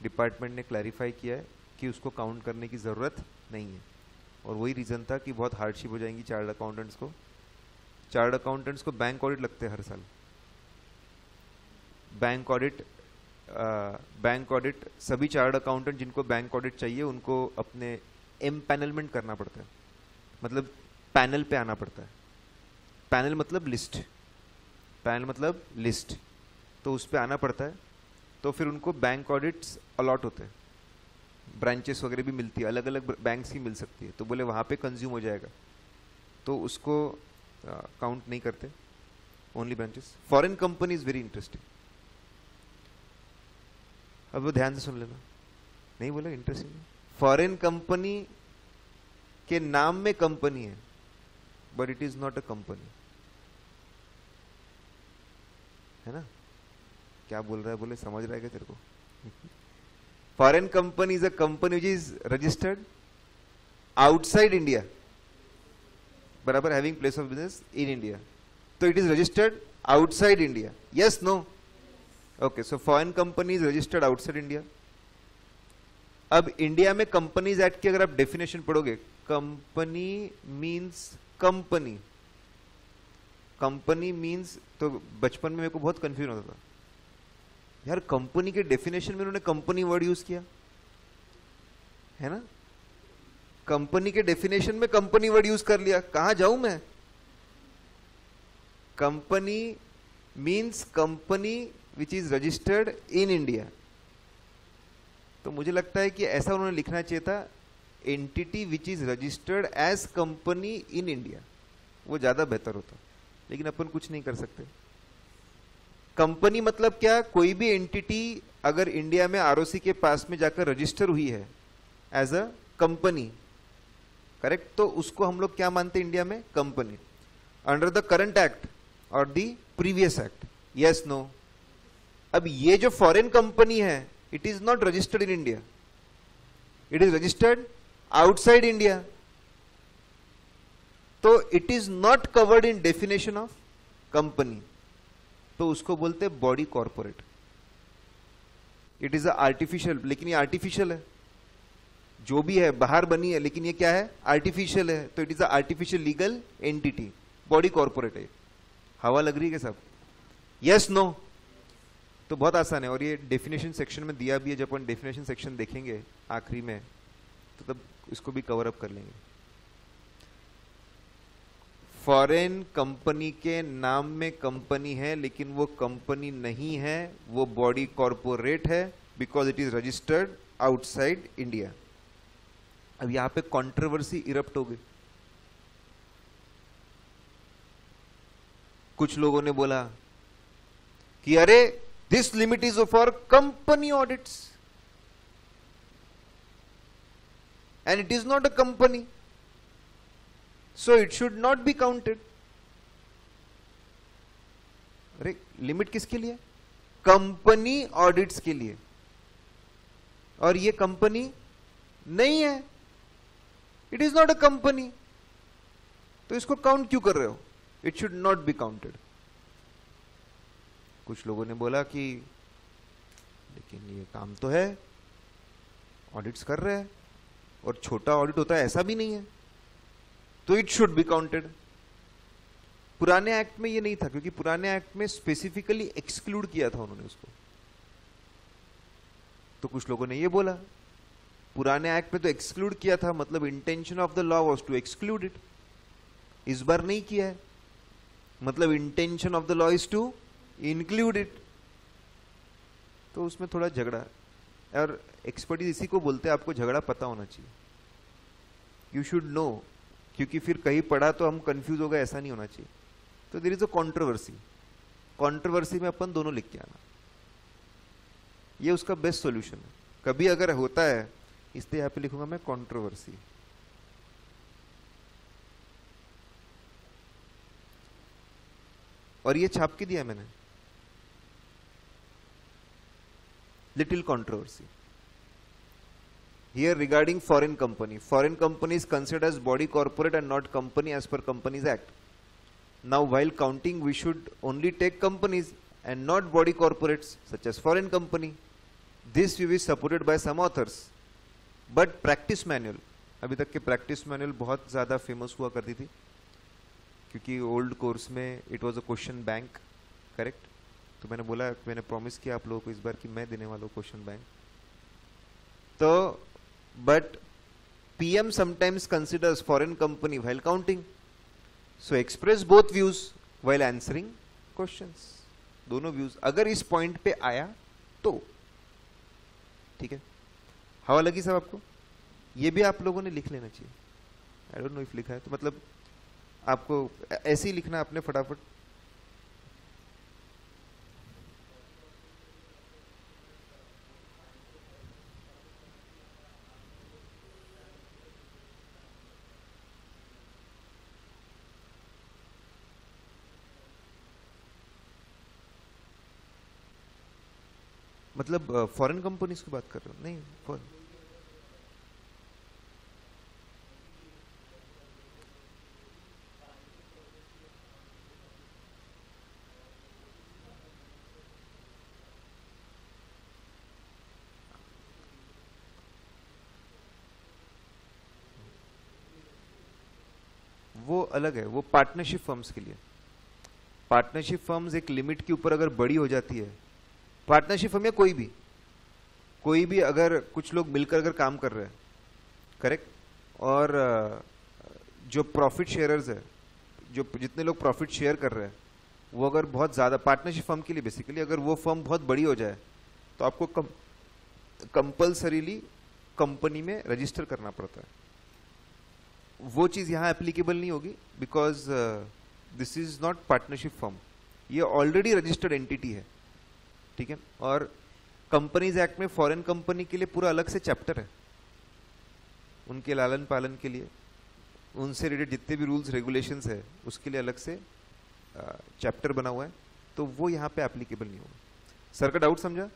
डिपार्टमेंट ने क्लैरिफाई किया है कि उसको काउंट करने की ज़रूरत नहीं है, और वही रीज़न था कि बहुत हार्डशिप हो जाएंगी चार्टर्ड अकाउंटेंट्स को। चार्टर्ड अकाउंटेंट्स को बैंक ऑडिट लगते हैं हर साल, बैंक ऑडिट सभी चार्टर्ड अकाउंटेंट जिनको बैंक ऑडिट चाहिए उनको अपने एम्पैनलमेंट करना पड़ता है, मतलब पैनल पे आना पड़ता है। पैनल मतलब लिस्ट, पैनल मतलब लिस्ट, तो उस पे आना पड़ता है। तो फिर उनको बैंक ऑडिट्स अलॉट होते हैं, ब्रांचेस वगैरह भी मिलती है, अलग अलग बैंक्स की मिल सकती है, तो बोले वहाँ पे कंज्यूम हो जाएगा, तो उसको काउंट नहीं करते, only branches. Foreign company is very interesting, अब वो ध्यान से सुन लेना, नहीं बोला इंटरेस्टिंग। फॉरेन कंपनी के नाम में कंपनी है, but it is not a company, है ना? क्या बोल रहा है, बोले समझ रहा है क्या तेरे को? Foreign company is a company which is registered outside India, बराबर, having place of business in India, तो it is registered outside India, yes no? Okay, so foreign company is registered outside India. अब India में companies act की अगर आप definition पढ़ोगे, company means company, company means, तो बचपन में मेरे को बहुत कंफ्यूज होता था यार, कंपनी के डेफिनेशन में उन्होंने कंपनी वर्ड यूज किया है ना, कंपनी के डेफिनेशन में कंपनी वर्ड यूज कर लिया, कहां जाऊं मैं? Company means company which is registered in India, तो मुझे लगता है कि ऐसा उन्होंने लिखना चाहिए था, entity which is registered as company in India, वो ज्यादा बेहतर होता, लेकिन अपन कुछ नहीं कर सकते। कंपनी मतलब क्या? कोई भी एंटिटी अगर इंडिया में आरओसी के पास में जाकर रजिस्टर हुई है एज अ कंपनी, करेक्ट, तो उसको हम लोग क्या मानते हैं इंडिया में? Company, under the current act और the previous act, yes no? अब ये जो फॉरेन कंपनी है, it is not registered in India, it is registered outside India, तो it is not covered in definition of company, तो उसको बोलते हैं body corporate. It is artificial, लेकिन ये आर्टिफिशियल है, जो भी है बाहर बनी है, लेकिन ये क्या है? आर्टिफिशियल है, तो it is artificial legal entity, body corporate है। हवा लग रही है सब? Yes no? तो बहुत आसान है, और ये डेफिनेशन सेक्शन में दिया भी है, जब अपन डेफिनेशन सेक्शन देखेंगे आखिरी में तो तब इसको भी कवर अप कर लेंगे। फॉरेन कंपनी के नाम में कंपनी है, लेकिन वो कंपनी नहीं है, वो बॉडी कॉर्पोरेट है, because it is registered outside India. अब यहां पे कंट्रोवर्सी इरप्ट हो गई, कुछ लोगों ने बोला कि अरे this limit is for company audits and it is not a company, so it should not be counted। अरे लिमिट किसके लिए? कंपनी ऑडिट्स के लिए, और ये कंपनी नहीं है, it is not a company, तो इसको काउंट क्यों कर रहे हो? It should not be counted. कुछ लोगों ने बोला कि लेकिन ये काम तो है, ऑडिट्स कर रहे हैं, और छोटा ऑडिट होता है ऐसा भी नहीं है, तो इट शुड बी काउंटेड। पुराने एक्ट में ये नहीं था, क्योंकि पुराने एक्ट में स्पेसिफिकली एक्सक्लूड किया था उन्होंने उसको। तो कुछ लोगों ने ये बोला पुराने एक्ट में तो एक्सक्लूड किया था, मतलब intention of the law was to exclude it. इस बार नहीं किया है, मतलब intention of the law is to include it. तो उसमें थोड़ा झगड़ा, और एक्सपर्टीज इसी को बोलते हैं, आपको झगड़ा पता होना चाहिए, यू शुड नो, क्योंकि फिर कहीं पढ़ा तो हम कंफ्यूज हो गए, ऐसा नहीं होना चाहिए। तो there is a controversy, controversy में अपन दोनों लिख के आना, ये उसका बेस्ट सॉल्यूशन है। कभी अगर होता है, इसलिए यहां पे लिखूंगा मैं कंट्रोवर्सी। और ये छाप के दिया मैंने, little controversy here regarding foreign company. Foreign company is considered as body corporate and not company as per Companies Act. Now while counting we should only take companies and not body corporates such as foreign company. This view is supported by some authors, but practice manual, अभी तक के practice manual बहुत ज़्यादा famous हुआ करती थी, क्योंकि old course में it was a question bank, correct. तो मैंने बोला, मैंने प्रॉमिस किया आप लोगों को इस बार कि मैं देने वाला हूँ क्वेश्चन बैंक। तो but PM sometimes considers foreign company while counting, so express both views while answering questions. दोनों व्यूज अगर इस पॉइंट पे आया तो ठीक है। हवा लगी सब आपको? ये भी आप लोगों ने लिख लेना चाहिए, आई डोंट नो इफ लिखा है तो, मतलब आपको ऐसे ही लिखना अपने फटाफट। मतलब फॉरेन कंपनीज की बात कर रहे हो? नहीं, फॉरेन वो अलग है, वो पार्टनरशिप फर्म्स के लिए। पार्टनरशिप फर्म्स एक लिमिट के ऊपर अगर बड़ी हो जाती है, पार्टनरशिप फर्म या कोई भी अगर कुछ लोग मिलकर अगर काम कर रहे हैं, करेक्ट, और जो प्रॉफिट शेयरर्स है, जो जितने लोग प्रॉफिट शेयर कर रहे हैं, वो अगर बहुत ज्यादा, पार्टनरशिप फर्म के लिए बेसिकली अगर वो फर्म बहुत बड़ी हो जाए तो आपको कंपल्सरीली कंपनी में रजिस्टर करना पड़ता है। वो चीज यहां एप्लीकेबल नहीं होगी, because this is not partnership firm, ये ऑलरेडी रजिस्टर्ड एंटिटी है, ठीक है। और कंपनीज एक्ट में फॉरेन कंपनी के लिए पूरा अलग से चैप्टर है, उनके लालन पालन के लिए, उनसे रिलेटेड जितने भी रूल्स रेगुलेशंस है उसके लिए अलग से चैप्टर बना हुआ है, तो वो यहाँ पे एप्लीकेबल नहीं होगा। सर का डाउट समझा?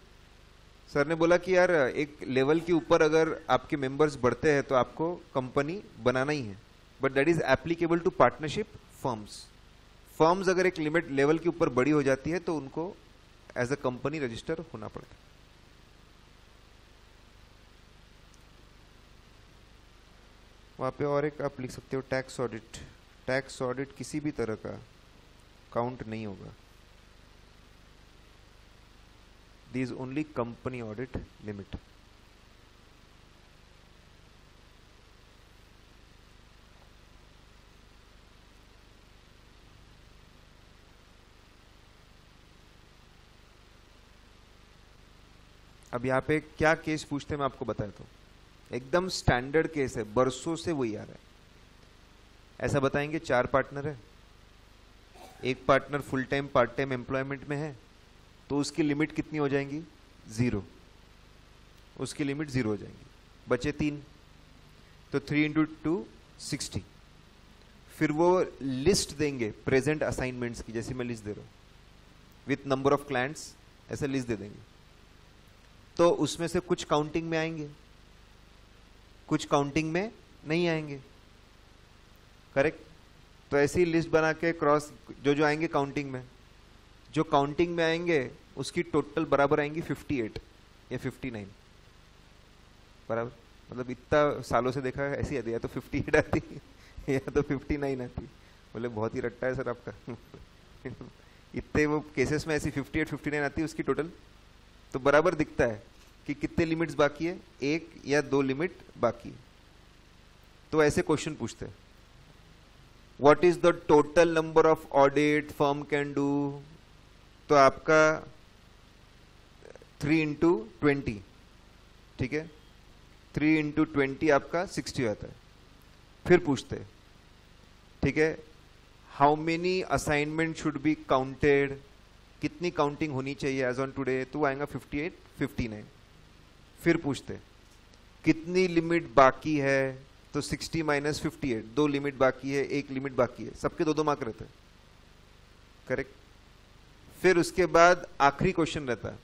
सर ने बोला कि यार एक लेवल के ऊपर अगर आपके मेंबर्स बढ़ते हैं तो आपको कंपनी बनाना ही है, but that is applicable to partnership firms. Firms अगर एक लिमिट लेवल के ऊपर बड़ी हो जाती है तो उनको एज अ कंपनी रजिस्टर होना पड़ता है। वहां पे और एक आप लिख सकते हो टैक्स ऑडिट। टैक्स ऑडिट किसी भी तरह का काउंट नहीं होगा, this only company audit limit. अब यहाँ पे क्या केस पूछते हैं मैं आपको बताया, तो एकदम स्टैंडर्ड केस है, बरसों से वही आ रहा है। ऐसा बताएंगे 4 पार्टनर है, एक partner full time part time employment में है, तो उसकी लिमिट कितनी हो जाएंगी? 0, उसकी लिमिट 0 हो जाएंगी। बचे 3, तो 3 × 2 60। फिर वो लिस्ट देंगे प्रेजेंट असाइनमेंट्स की, जैसे मैं लिस्ट दे रहा हूं विथ नंबर ऑफ क्लाइंट्स, ऐसे लिस्ट दे देंगे। तो उसमें से कुछ काउंटिंग में आएंगे, कुछ काउंटिंग में नहीं आएंगे, करेक्ट। तो ऐसी लिस्ट बना के क्रॉस, जो जो आएंगे काउंटिंग में, जो काउंटिंग में आएंगे उसकी टोटल बराबर आएंगी 58 या 59 बराबर। मतलब इतना सालों से देखा है ऐसी आती, या तो 58 आती या तो 59 आती। बोले बहुत ही रट्टा है सर आपका इतने वो केसेस में ऐसी 58 59 आती है उसकी टोटल, तो बराबर दिखता है कि कितने लिमिट्स बाकी है, एक या दो लिमिट बाकी है। तो ऐसे क्वेश्चन पूछते हैं, what is the total number of audit firm can do, तो आपका 3 इंटू 20, ठीक है, 3 इंटू 20 आपका 60 आता है। फिर पूछते हैं, ठीक है, how many assignment should be counted, कितनी काउंटिंग होनी चाहिए एज ऑन टुडे, तो आएगा 58 59। फिर पूछते कितनी लिमिट बाकी है, तो 60 माइनस 58, 2 लिमिट बाकी है, 1 लिमिट बाकी है, सबके 2-2 मार्क रहते हैं, करेक्ट। फिर उसके बाद आखिरी क्वेश्चन रहता है,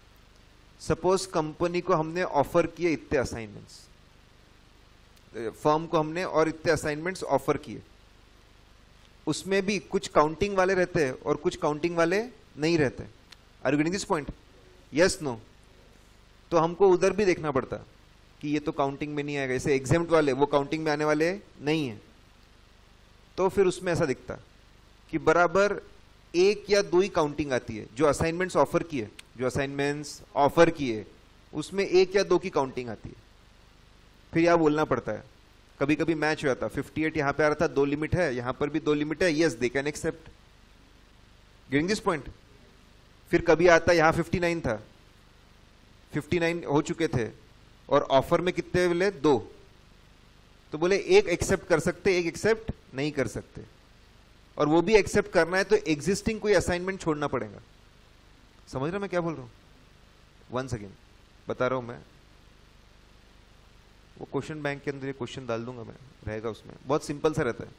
सपोज कंपनी को हमने ऑफर किए इतने असाइनमेंट्स, फर्म को हमने और इतने असाइनमेंट्स ऑफर किए, उसमें भी कुछ काउंटिंग वाले रहते हैं और कुछ काउंटिंग वाले नहीं रहते। Are you getting this point? Yes no? तो हमको उधर भी देखना पड़ता कि ये तो काउंटिंग में नहीं आएगा, जैसे एग्जाम्प्ट वाले वो काउंटिंग में आने वाले नहीं है। तो फिर उसमें ऐसा दिखता कि बराबर 1 या 2 ही काउंटिंग आती है, जो असाइनमेंट्स ऑफर किए, जो असाइनमेंट्स ऑफर किए उसमें 1 या 2 की काउंटिंग आती है। फिर यह बोलना पड़ता है, कभी कभी मैच हो जाता, 58 यहां पे आ रहा था, 2 लिमिट है, यहां पर भी 2 लिमिट है, yes they can accept. Getting this point? फिर कभी आता यहां 59 था, 59 हो चुके थे और ऑफर में कितने मिले, 2, तो बोले एक एक्सेप्ट कर सकते, एक एक्सेप्ट नहीं कर सकते, और वो भी एक्सेप्ट करना है तो एग्जिस्टिंग कोई असाइनमेंट छोड़ना पड़ेगा। समझ रहे मैं क्या बोल रहा हूं? वंस अगेन बता रहा हूं मैं, वो क्वेश्चन बैंक के अंदर ये क्वेश्चन डाल दूंगा मैं, रहेगा उसमें, बहुत सिंपल सा रहता है।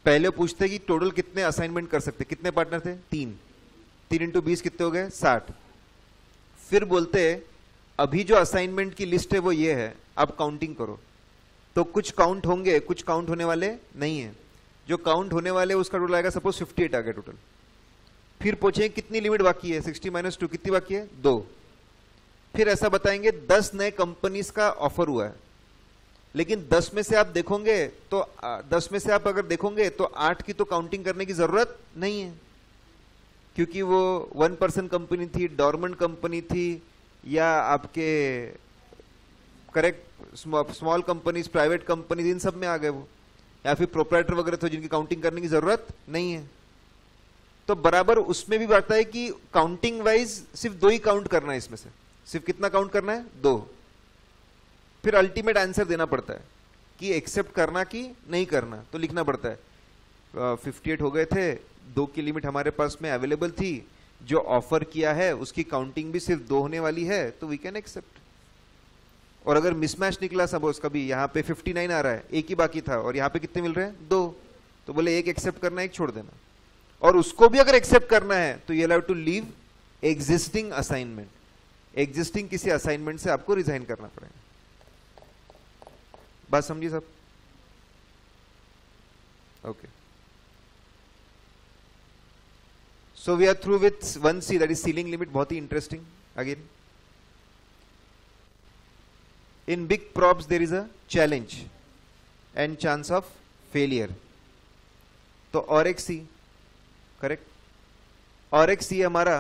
पहले पूछते कि टोटल कितने असाइनमेंट कर सकते, कितने पार्टनर थे, 3, 3 इंटू 20 कितने हो गए, 60। फिर बोलते अभी जो असाइनमेंट की लिस्ट है वो ये है, अब काउंटिंग करो, तो कुछ काउंट होंगे, कुछ काउंट होने वाले नहीं है, जो काउंट होने वाले उसका टोटल आएगा, सपोज 58 आ गया टोटल। फिर पूछेंगे कितनी लिमिट बाकी है, 60 माइनस 2 कितनी बाकी है, 2। फिर ऐसा बताएंगे 10 नए कंपनीज का ऑफर हुआ है, लेकिन 10 में से आप देखोगे तो 10 में से आप अगर देखोगे तो 8 की तो काउंटिंग करने की जरूरत नहीं है, क्योंकि वो 1% कंपनी थी, डॉर्मेंट कंपनी थी, या आपके correct small companies, private companies, इन सब में आ गए वो, या फिर प्रोप्राइटर वगैरह थे जिनकी काउंटिंग करने की जरूरत नहीं है। तो बराबर उसमें भी बात है कि काउंटिंग वाइज सिर्फ 2 ही काउंट करना है, इसमें से सिर्फ कितना काउंट करना है, 2। फिर अल्टीमेट आंसर देना पड़ता है कि एक्सेप्ट करना कि नहीं करना, तो लिखना पड़ता है 58 हो गए थे, 2 की लिमिट हमारे पास में अवेलेबल थी, जो ऑफर किया है उसकी काउंटिंग भी सिर्फ 2 होने वाली है, तो वी कैन एक्सेप्ट। और अगर मिसमैच निकला, सपोज कभी यहाँ पे 59 आ रहा है, 1 ही बाकी था, और यहाँ पे कितने मिल रहे हैं, 2, तो बोले एक एक्सेप्ट करना, एक छोड़ देना। और उसको भी अगर एक्सेप्ट करना है तो you have to leave existing assignment, existing किसी असाइनमेंट से आपको रिजाइन करना पड़ेगा। बात समझिए सब? Okay, so we are through with 1C, that is ceiling limit. बहुत ही interesting. Again, in big props there is a challenge and chance of failure, तो और एक C, करेक्ट, और एक C हमारा।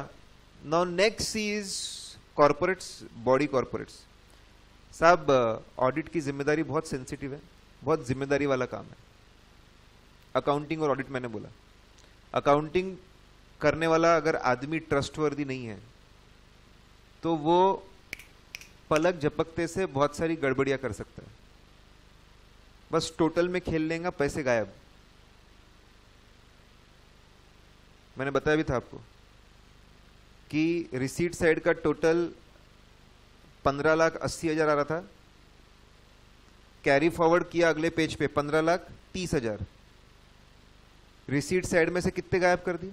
Now next C is corporates, body corporates. साहब audit की जिम्मेदारी बहुत सेंसिटिव है, बहुत जिम्मेदारी वाला काम है। अकाउंटिंग और ऑडिट मैंने बोला, अकाउंटिंग करने वाला अगर आदमी ट्रस्टवर्दी नहीं है तो वो पलक झपकते से बहुत सारी गड़बड़ियां कर सकता है, बस टोटल में खेल लेगा, पैसे गायब। मैंने बताया भी था आपको कि रिसीट साइड का टोटल 15,80,000 आ रहा था, कैरी फॉरवर्ड किया अगले पेज पे 15,30,000, रिसीट साइड में से कितने गायब कर दी,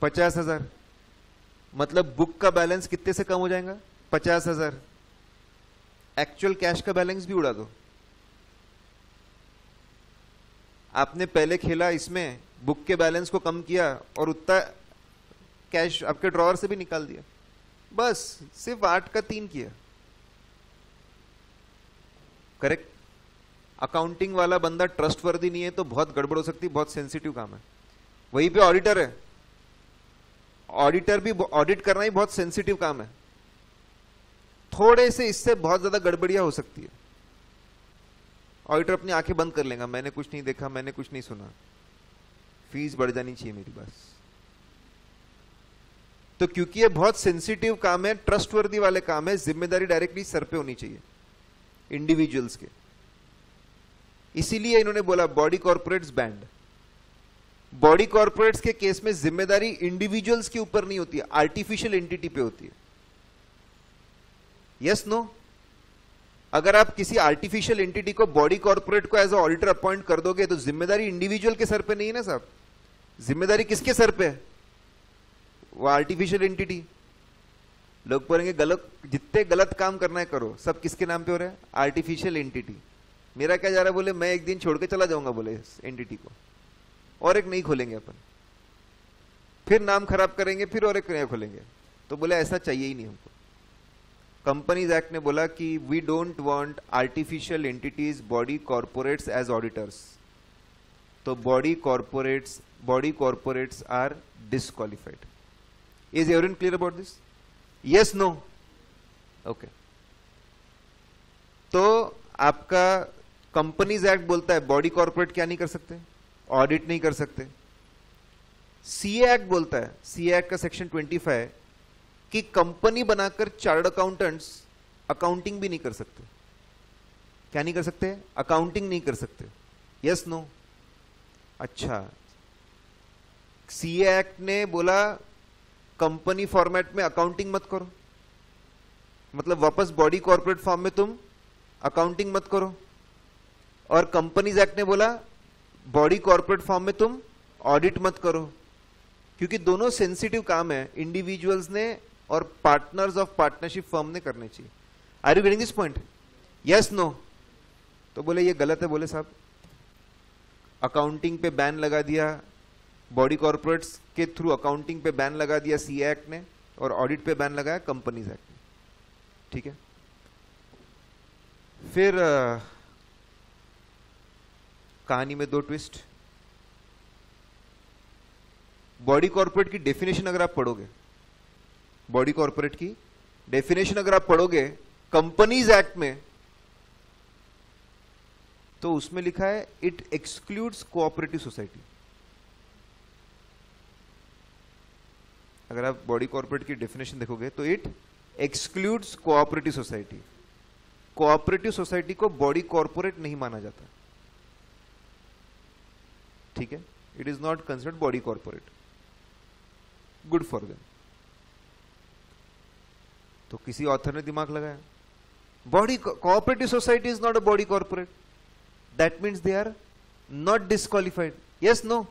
50,000। मतलब बुक का बैलेंस कितने से कम हो जाएगा, 50,000। एक्चुअल कैश का बैलेंस भी उड़ा दो। आपने पहले खेला इसमें, बुक के बैलेंस को कम किया और उतना कैश आपके ड्रॉअर से भी निकाल दिया, बस सिर्फ 8 का 3 किया। करेक्ट। अकाउंटिंग वाला बंदा ट्रस्टवर्दी नहीं है तो बहुत गड़बड़ हो सकती है, बहुत सेंसिटिव काम है। वहीं पे ऑडिटर है, ऑडिटर भी ऑडिट करना ही बहुत सेंसिटिव काम है, थोड़े से इससे बहुत ज्यादा गड़बड़ियां हो सकती है। ऑडिटर अपनी आंखें बंद कर लेगा, मैंने कुछ नहीं देखा, मैंने कुछ नहीं सुना, फीस बढ़ जानी चाहिए मेरी बस। तो क्योंकि ये बहुत सेंसिटिव काम है, ट्रस्टवर्दी वाले काम है, जिम्मेदारी डायरेक्टली सर पे होनी चाहिए इंडिविजुअल्स के, इसीलिए इन्होंने बोला body corporates band. Body corporates के केस में जिम्मेदारी इंडिविजुअल्स के ऊपर नहीं होती है, आर्टिफिशियल एंटिटी पे होती है। Yes no? अगर आप किसी आर्टिफिशियल एंटिटी को, बॉडी कॉर्पोरेट को एज अ ऑडिटर अपॉइंट कर दोगे तो जिम्मेदारी इंडिविजुअल के सर पे नहीं है ना साहब, जिम्मेदारी किसके सर पे है? वो आर्टिफिशियल एंटिटी। लोग बोलेंगे गलत, जितने गलत काम करना है करो, सब किसके नाम पे हो रहा है? Artificial entity. मेरा क्या जा रहा है? बोले मैं एक दिन छोड़ के चला जाऊंगा बोले इस एंटिटी को, और एक नहीं खोलेंगे अपन, फिर नाम खराब करेंगे, फिर और एक नया खोलेंगे। तो बोले ऐसा चाहिए ही नहीं हमको। कंपनीज एक्ट ने बोला कि we don't want artificial entities, body corporates as auditors. तो body corporates are disqualified. Is everyone clear about this? Yes no? Okay. तो आपका कंपनीज एक्ट बोलता है बॉडी कॉर्पोरेट क्या नहीं कर सकते? ऑडिट नहीं कर सकते। सीए एक्ट बोलता है, सीए एक्ट का सेक्शन 25 कि कंपनी बनाकर चार्टर्ड अकाउंटेंट्स अकाउंटिंग भी नहीं कर सकते। क्या नहीं कर सकते? अकाउंटिंग नहीं कर सकते। Yes no? अच्छा, सीए एक्ट ने बोला कंपनी फॉर्मेट में अकाउंटिंग मत करो, मतलब वापस बॉडी कॉर्पोरेट फॉर्म में तुम अकाउंटिंग मत करो। और कंपनीज एक्ट ने बोला बॉडी कॉर्पोरेट फॉर्म में तुम ऑडिट मत करो, क्योंकि दोनों सेंसिटिव काम है, इंडिविजुअल्स ने और पार्टनर्स ऑफ पार्टनरशिप फर्म ने करने चाहिए। Are you getting this point? Yes no? तो बोले ये गलत है। बोले साहब अकाउंटिंग पे बैन लगा दिया, बॉडी कॉर्पोरेट्स के थ्रू अकाउंटिंग पे बैन लगा दिया सीए एक्ट ने, और ऑडिट पे बैन लगाया कंपनीज एक्ट ने। ठीक है। फिर कहानी में 2 ट्विस्ट। बॉडी कॉर्पोरेट की डेफिनेशन अगर आप पढ़ोगे, बॉडी कॉर्पोरेट की डेफिनेशन अगर आप पढ़ोगे कंपनीज एक्ट में, तो उसमें लिखा है इट एक्सक्लूड्स कोऑपरेटिव सोसाइटी। अगर आप बॉडी कॉर्पोरेट की डेफिनेशन देखोगे तो it excludes cooperative society. Cooperative society को बॉडी कॉर्पोरेट नहीं माना जाता। ठीक है, it is not considered body corporate. Good for them. तो किसी ऑथर ने दिमाग लगाया, body cooperative society is not a body corporate, that means they are not disqualified. Yes no?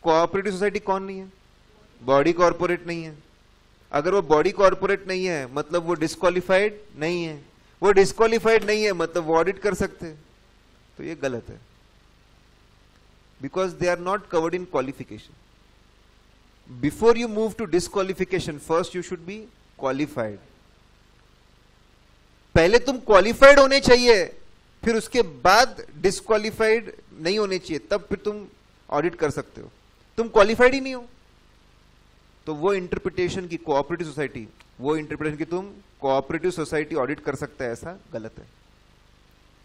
Cooperative society कौन नहीं है? बॉडी कॉर्पोरेट नहीं है। अगर वो बॉडी कॉर्पोरेट नहीं है मतलब वो डिस्क्वालिफाइड नहीं है, वो डिस्क्वालिफाइड नहीं है मतलब वो ऑडिट कर सकते। तो ये गलत है, because they are not covered in qualification. Before you move to disqualification first you should be qualified. पहले तुम क्वालिफाइड होने चाहिए, फिर उसके बाद डिस्क्वालिफाइड नहीं होने चाहिए, तब फिर तुम ऑडिट कर सकते हो। तुम क्वालिफाइड ही नहीं हो तो वो इंटरप्रिटेशन की कोऑपरेटिव सोसाइटी, वो इंटरप्रिटेशन की तुम कोऑपरेटिव सोसाइटी ऑडिट कर सकता है, ऐसा गलत है।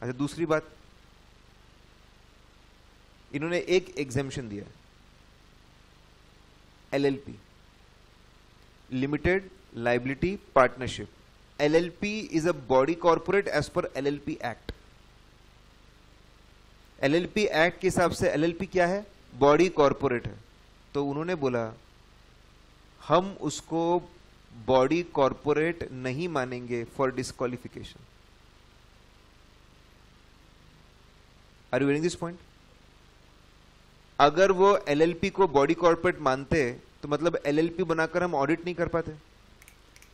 अच्छा, दूसरी बात, इन्होंने एक एग्जेम्पशन दिया, LLP, limited liability partnership. LLP is a body corporate as per LLP act. LLP act के हिसाब से एलएलपी क्या है? बॉडी कॉर्पोरेट है। तो उन्होंने बोला हम उसको बॉडी कॉर्पोरेट नहीं मानेंगे for disqualification. Are you getting this point? अगर वो एलएलपी को बॉडी कॉर्पोरेट मानते तो मतलब एलएलपी बनाकर हम ऑडिट नहीं कर पाते।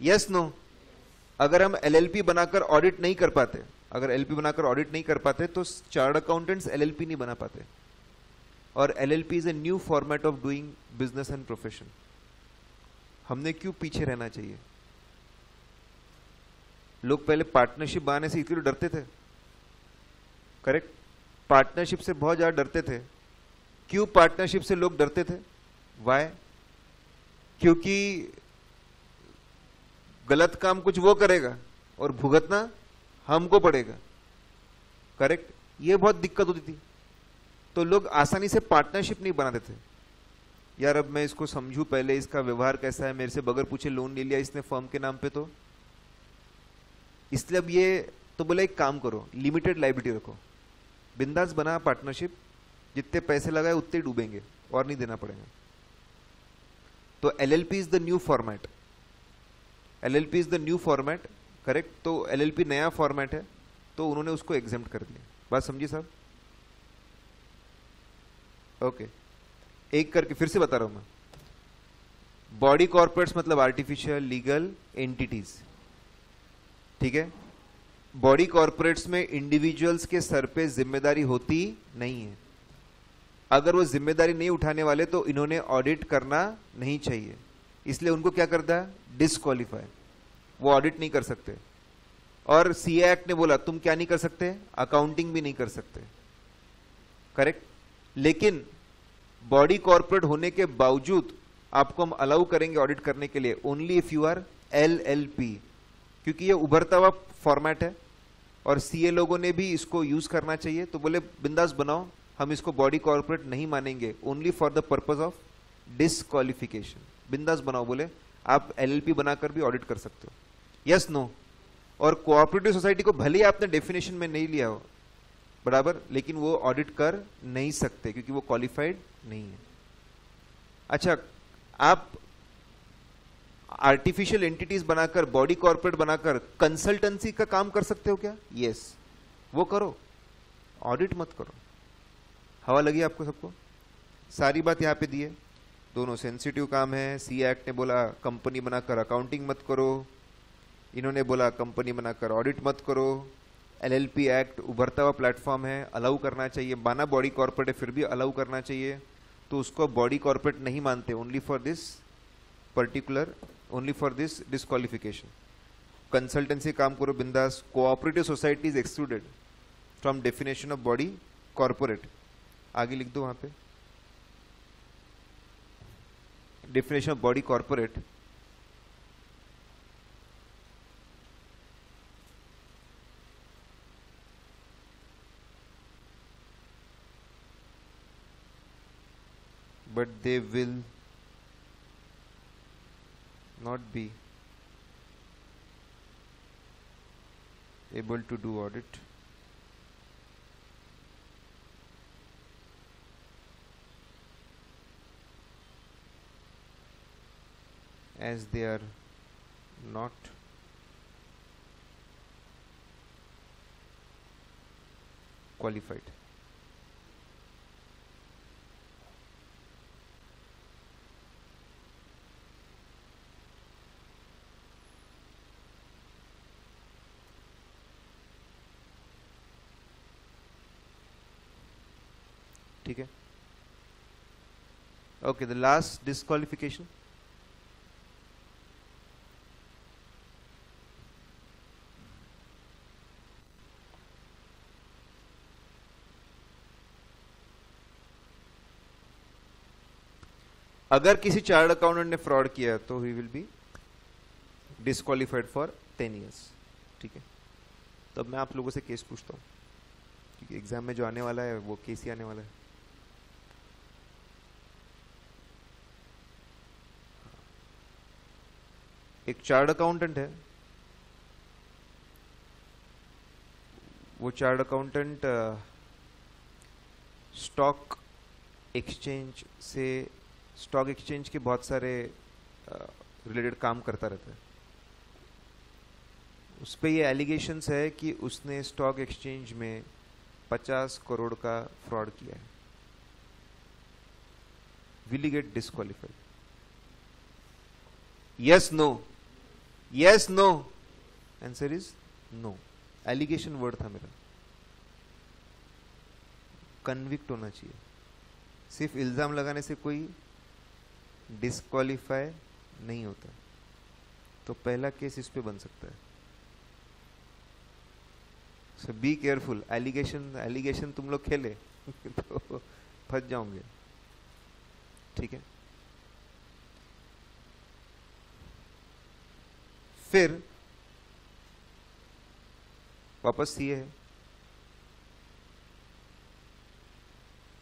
Yes no? अगर हम एलएलपी बनाकर ऑडिट नहीं कर पाते, अगर एलएलपी बनाकर ऑडिट नहीं कर पाते तो चार्टर्ड अकाउंटेंट्स एलएलपी नहीं बना पाते। और LLP is a new format of doing business and profession. हमने क्यों पीछे रहना चाहिए? लोग पहले पार्टनरशिप बनाने से इतने डरते थे, करेक्ट? पार्टनरशिप से बहुत ज्यादा डरते थे। क्यों पार्टनरशिप से लोग डरते थे? वाई? क्योंकि गलत काम कुछ वो करेगा और भुगतना हमको पड़ेगा, करेक्ट? ये बहुत दिक्कत होती थी, तो लोग आसानी से पार्टनरशिप नहीं बनाते थे। यार अब मैं इसको समझूं, पहले इसका व्यवहार कैसा है, मेरे से बगैर पूछे लोन ले लिया इसने फर्म के नाम पे, तो इसलिए अब ये तो बोला एक काम करो, लिमिटेड लायबिलिटी रखो, बिंदास बना पार्टनरशिप, जितने पैसे लगाए उतने डूबेंगे और नहीं देना पड़ेगा। तो LLP is the new format, LLP is the new format, correct? तो एलएलपी नया फॉर्मेट है, तो उन्होंने उसको एग्जेम्प्ट कर दिया। बात समझिए साहब? ओके, एक करके फिर से बता रहा हूं मैं। बॉडी कॉर्पोरेट्स मतलब आर्टिफिशियल लीगल एंटिटीज, ठीक है? बॉडी कॉर्पोरेट्स में इंडिविजुअल्स के सर पे जिम्मेदारी होती नहीं है। अगर वो जिम्मेदारी नहीं उठाने वाले तो इन्होंने ऑडिट करना नहीं चाहिए, इसलिए उनको क्या करता है? डिस्क्वालीफाई, वो ऑडिट नहीं कर सकते। और सीए एक्ट ने बोला तुम क्या नहीं कर सकते? अकाउंटिंग भी नहीं कर सकते, करेक्ट? लेकिन बॉडी कॉर्पोरेट होने के बावजूद आपको हम अलाउ करेंगे ऑडिट करने के लिए only if you are LLP, क्योंकि ये उभरता हुआ फॉर्मेट है और सीए लोगों ने भी इसको यूज करना चाहिए, तो बोले बिंदास बनाओ, हम इसको बॉडी कॉर्पोरेट नहीं मानेंगे, only for the purpose of disqualification. बिंदास बनाओ, बोले आप एलएलपी बनाकर भी ऑडिट कर सकते हो। Yes no? और कोऑपरेटिव सोसाइटी को भले ही आपने डेफिनेशन में नहीं लिया हो बराबर, लेकिन वो ऑडिट कर नहीं सकते क्योंकि वो क्वालिफाइड नहीं है। अच्छा, आप आर्टिफिशियल एंटिटीज बनाकर, बॉडी कॉर्पोरेट बनाकर कंसल्टेंसी का काम कर सकते हो क्या? यस, वो करो, ऑडिट मत करो। हवा लगी आपको सबको? सारी बात यहां पे दी है, दोनों सेंसिटिव काम है। सी एक्ट ने बोला कंपनी बनाकर अकाउंटिंग मत करो, इन्होंने बोला कंपनी बनाकर ऑडिट मत करो। एलएलपी एक्ट उभरता हुआ प्लेटफॉर्म है, अलाउ करना चाहिए, माना बॉडी कॉर्पोरेट है फिर भी अलाउ करना चाहिए, तो उसको बॉडी कॉर्पोरेट नहीं मानते, only for this particular, only for this disqualification. Consultancy काम करो बिंदास। Cooperative society is excluded from definition of body corporate. आगे लिख दो वहां पे definition of body corporate. but they will not be able to do audit as they are not qualified. ठीक है? ओके, द लास्ट डिस्क्वालिफिकेशन, अगर किसी chartered accountant ने फ्रॉड किया तो he will be disqualified for 10 years। ठीक है? तो अब मैं आप लोगों से केस पूछता हूं, क्योंकि एग्जाम में जो आने वाला है वो केस ही आने वाला है। एक चार्टर्ड अकाउंटेंट है, वो चार्टर्ड अकाउंटेंट स्टॉक एक्सचेंज से, स्टॉक एक्सचेंज के बहुत सारे रिलेटेड काम करता रहता है। उस पे ये एलिगेशंस है कि उसने स्टॉक एक्सचेंज में 50 करोड़ का फ्रॉड किया है। Will he get disqualified? Yes no? Yes no? Answer is no. Allegation word था मेरा, कन्विक्ट होना चाहिए। सिर्फ इल्जाम लगाने से कोई डिस्क्वालीफाई नहीं होता, तो पहला केस इस पे बन सकता है। सो बी केयरफुल, एलिगेशन एलिगेशन तुम लोग खेले तो फंस जाओगे, ठीक है। फिर वापस सीए है,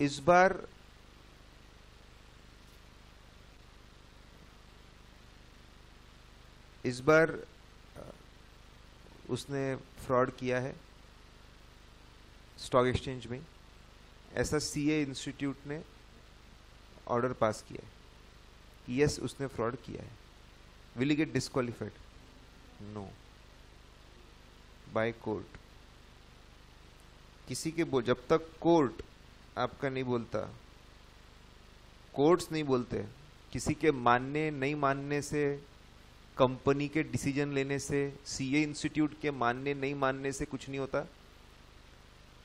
इस बार उसने फ्रॉड किया है स्टॉक एक्सचेंज में, ऐसा सीए इंस्टीट्यूट ने ऑर्डर पास किया है कि यस उसने फ्रॉड किया है। Will he get disqualified? No, by court. किसी के जब तक कोर्ट आपका नहीं बोलता, कोर्ट्स नहीं बोलते, किसी के मानने नहीं मानने से, कंपनी के डिसीजन लेने से, सीए इंस्टीट्यूट के मानने नहीं मानने से कुछ नहीं होता।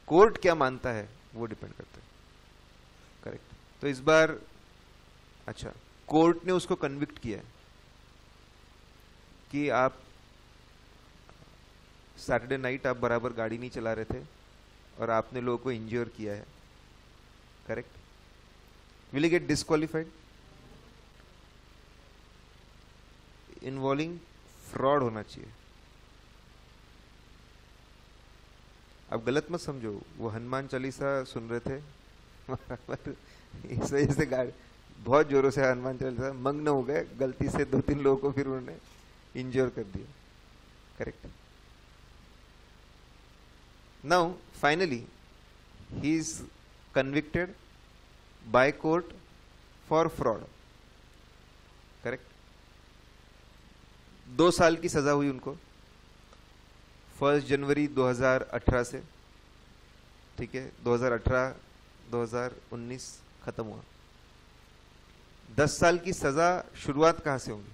कोर्ट क्या मानता है वो डिपेंड करता है, करेक्ट। तो इस बार अच्छा, कोर्ट ने उसको कन्विक्ट किया है कि आप सैटरडे नाइट आप बराबर गाड़ी नहीं चला रहे थे और आपने लोगों को इंज्योर किया है, correct. Will he get disqualified? Involving fraud होना चाहिए। अब गलत मत समझो, वो हनुमान चालीसा सुन रहे थे इस वजह से गाड़ी बहुत जोरों से हनुमान चालीसा मग्न हो गए, गलती से 2-3 लोगों को फिर उन्होंने इंज्योर कर दिया, correct. Now finally he is convicted by court for fraud, correct. 2 साल की सजा हुई उनको 1 जनवरी 2018 से, ठीक है। 2018 2019 खत्म हुआ। 10 साल की सजा शुरुआत कहां से होगी?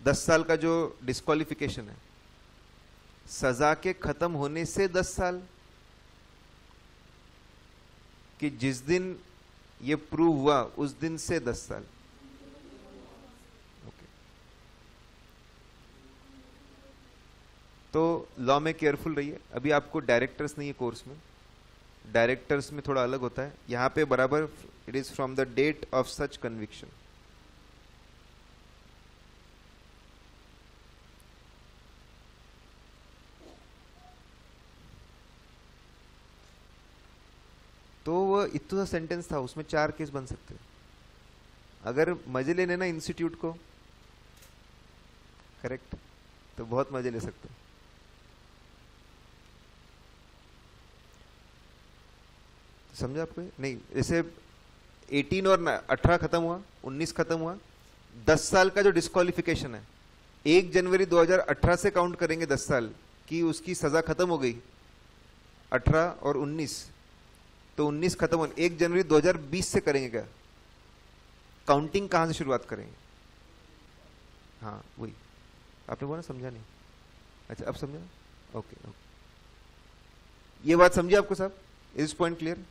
10 साल का जो डिस्क्वालिफिकेशन है, सजा के खत्म होने से 10 साल, कि जिस दिन ये प्रूव हुआ उस दिन से 10 साल। ओके, तो लॉ में केयरफुल रहिए। अभी आपको डायरेक्टर्स नहीं है कोर्स में, डायरेक्टर्स में थोड़ा अलग होता है, यहां पे बराबर it is from the date of such conviction. तो वो इतना सेंटेंस था, उसमें 4 केस बन सकते हैं। अगर मजे लेने ना इंस्टीट्यूट को, करेक्ट, तो बहुत मजे ले सकते हैं। समझा आपको? नहीं, जैसे 18 और 18 खत्म हुआ, 19 खत्म हुआ, 10 साल का जो डिस्क्वालिफिकेशन है 1 जनवरी 2018 से काउंट करेंगे 10 साल की, उसकी सजा खत्म हो गई 18 और 19, तो 19 खत्म हो, 1 जनवरी 2020 से करेंगे क्या? काउंटिंग कहां से शुरुआत करेंगे? हाँ वही आपने बोला, समझा नहीं? अच्छा अब समझा? ओके ओके, ये बात समझी आपको साहब? Is point clear?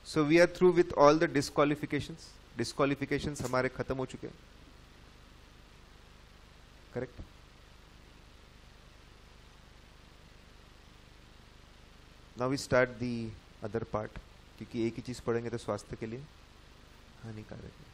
So we are through with all the disqualifications. Disqualifications हमारे खत्म हो चुके हैं, correct. Now we start the other part, क्योंकि एक ही चीज पढ़ेंगे तो स्वास्थ्य के लिए हानिकारक है।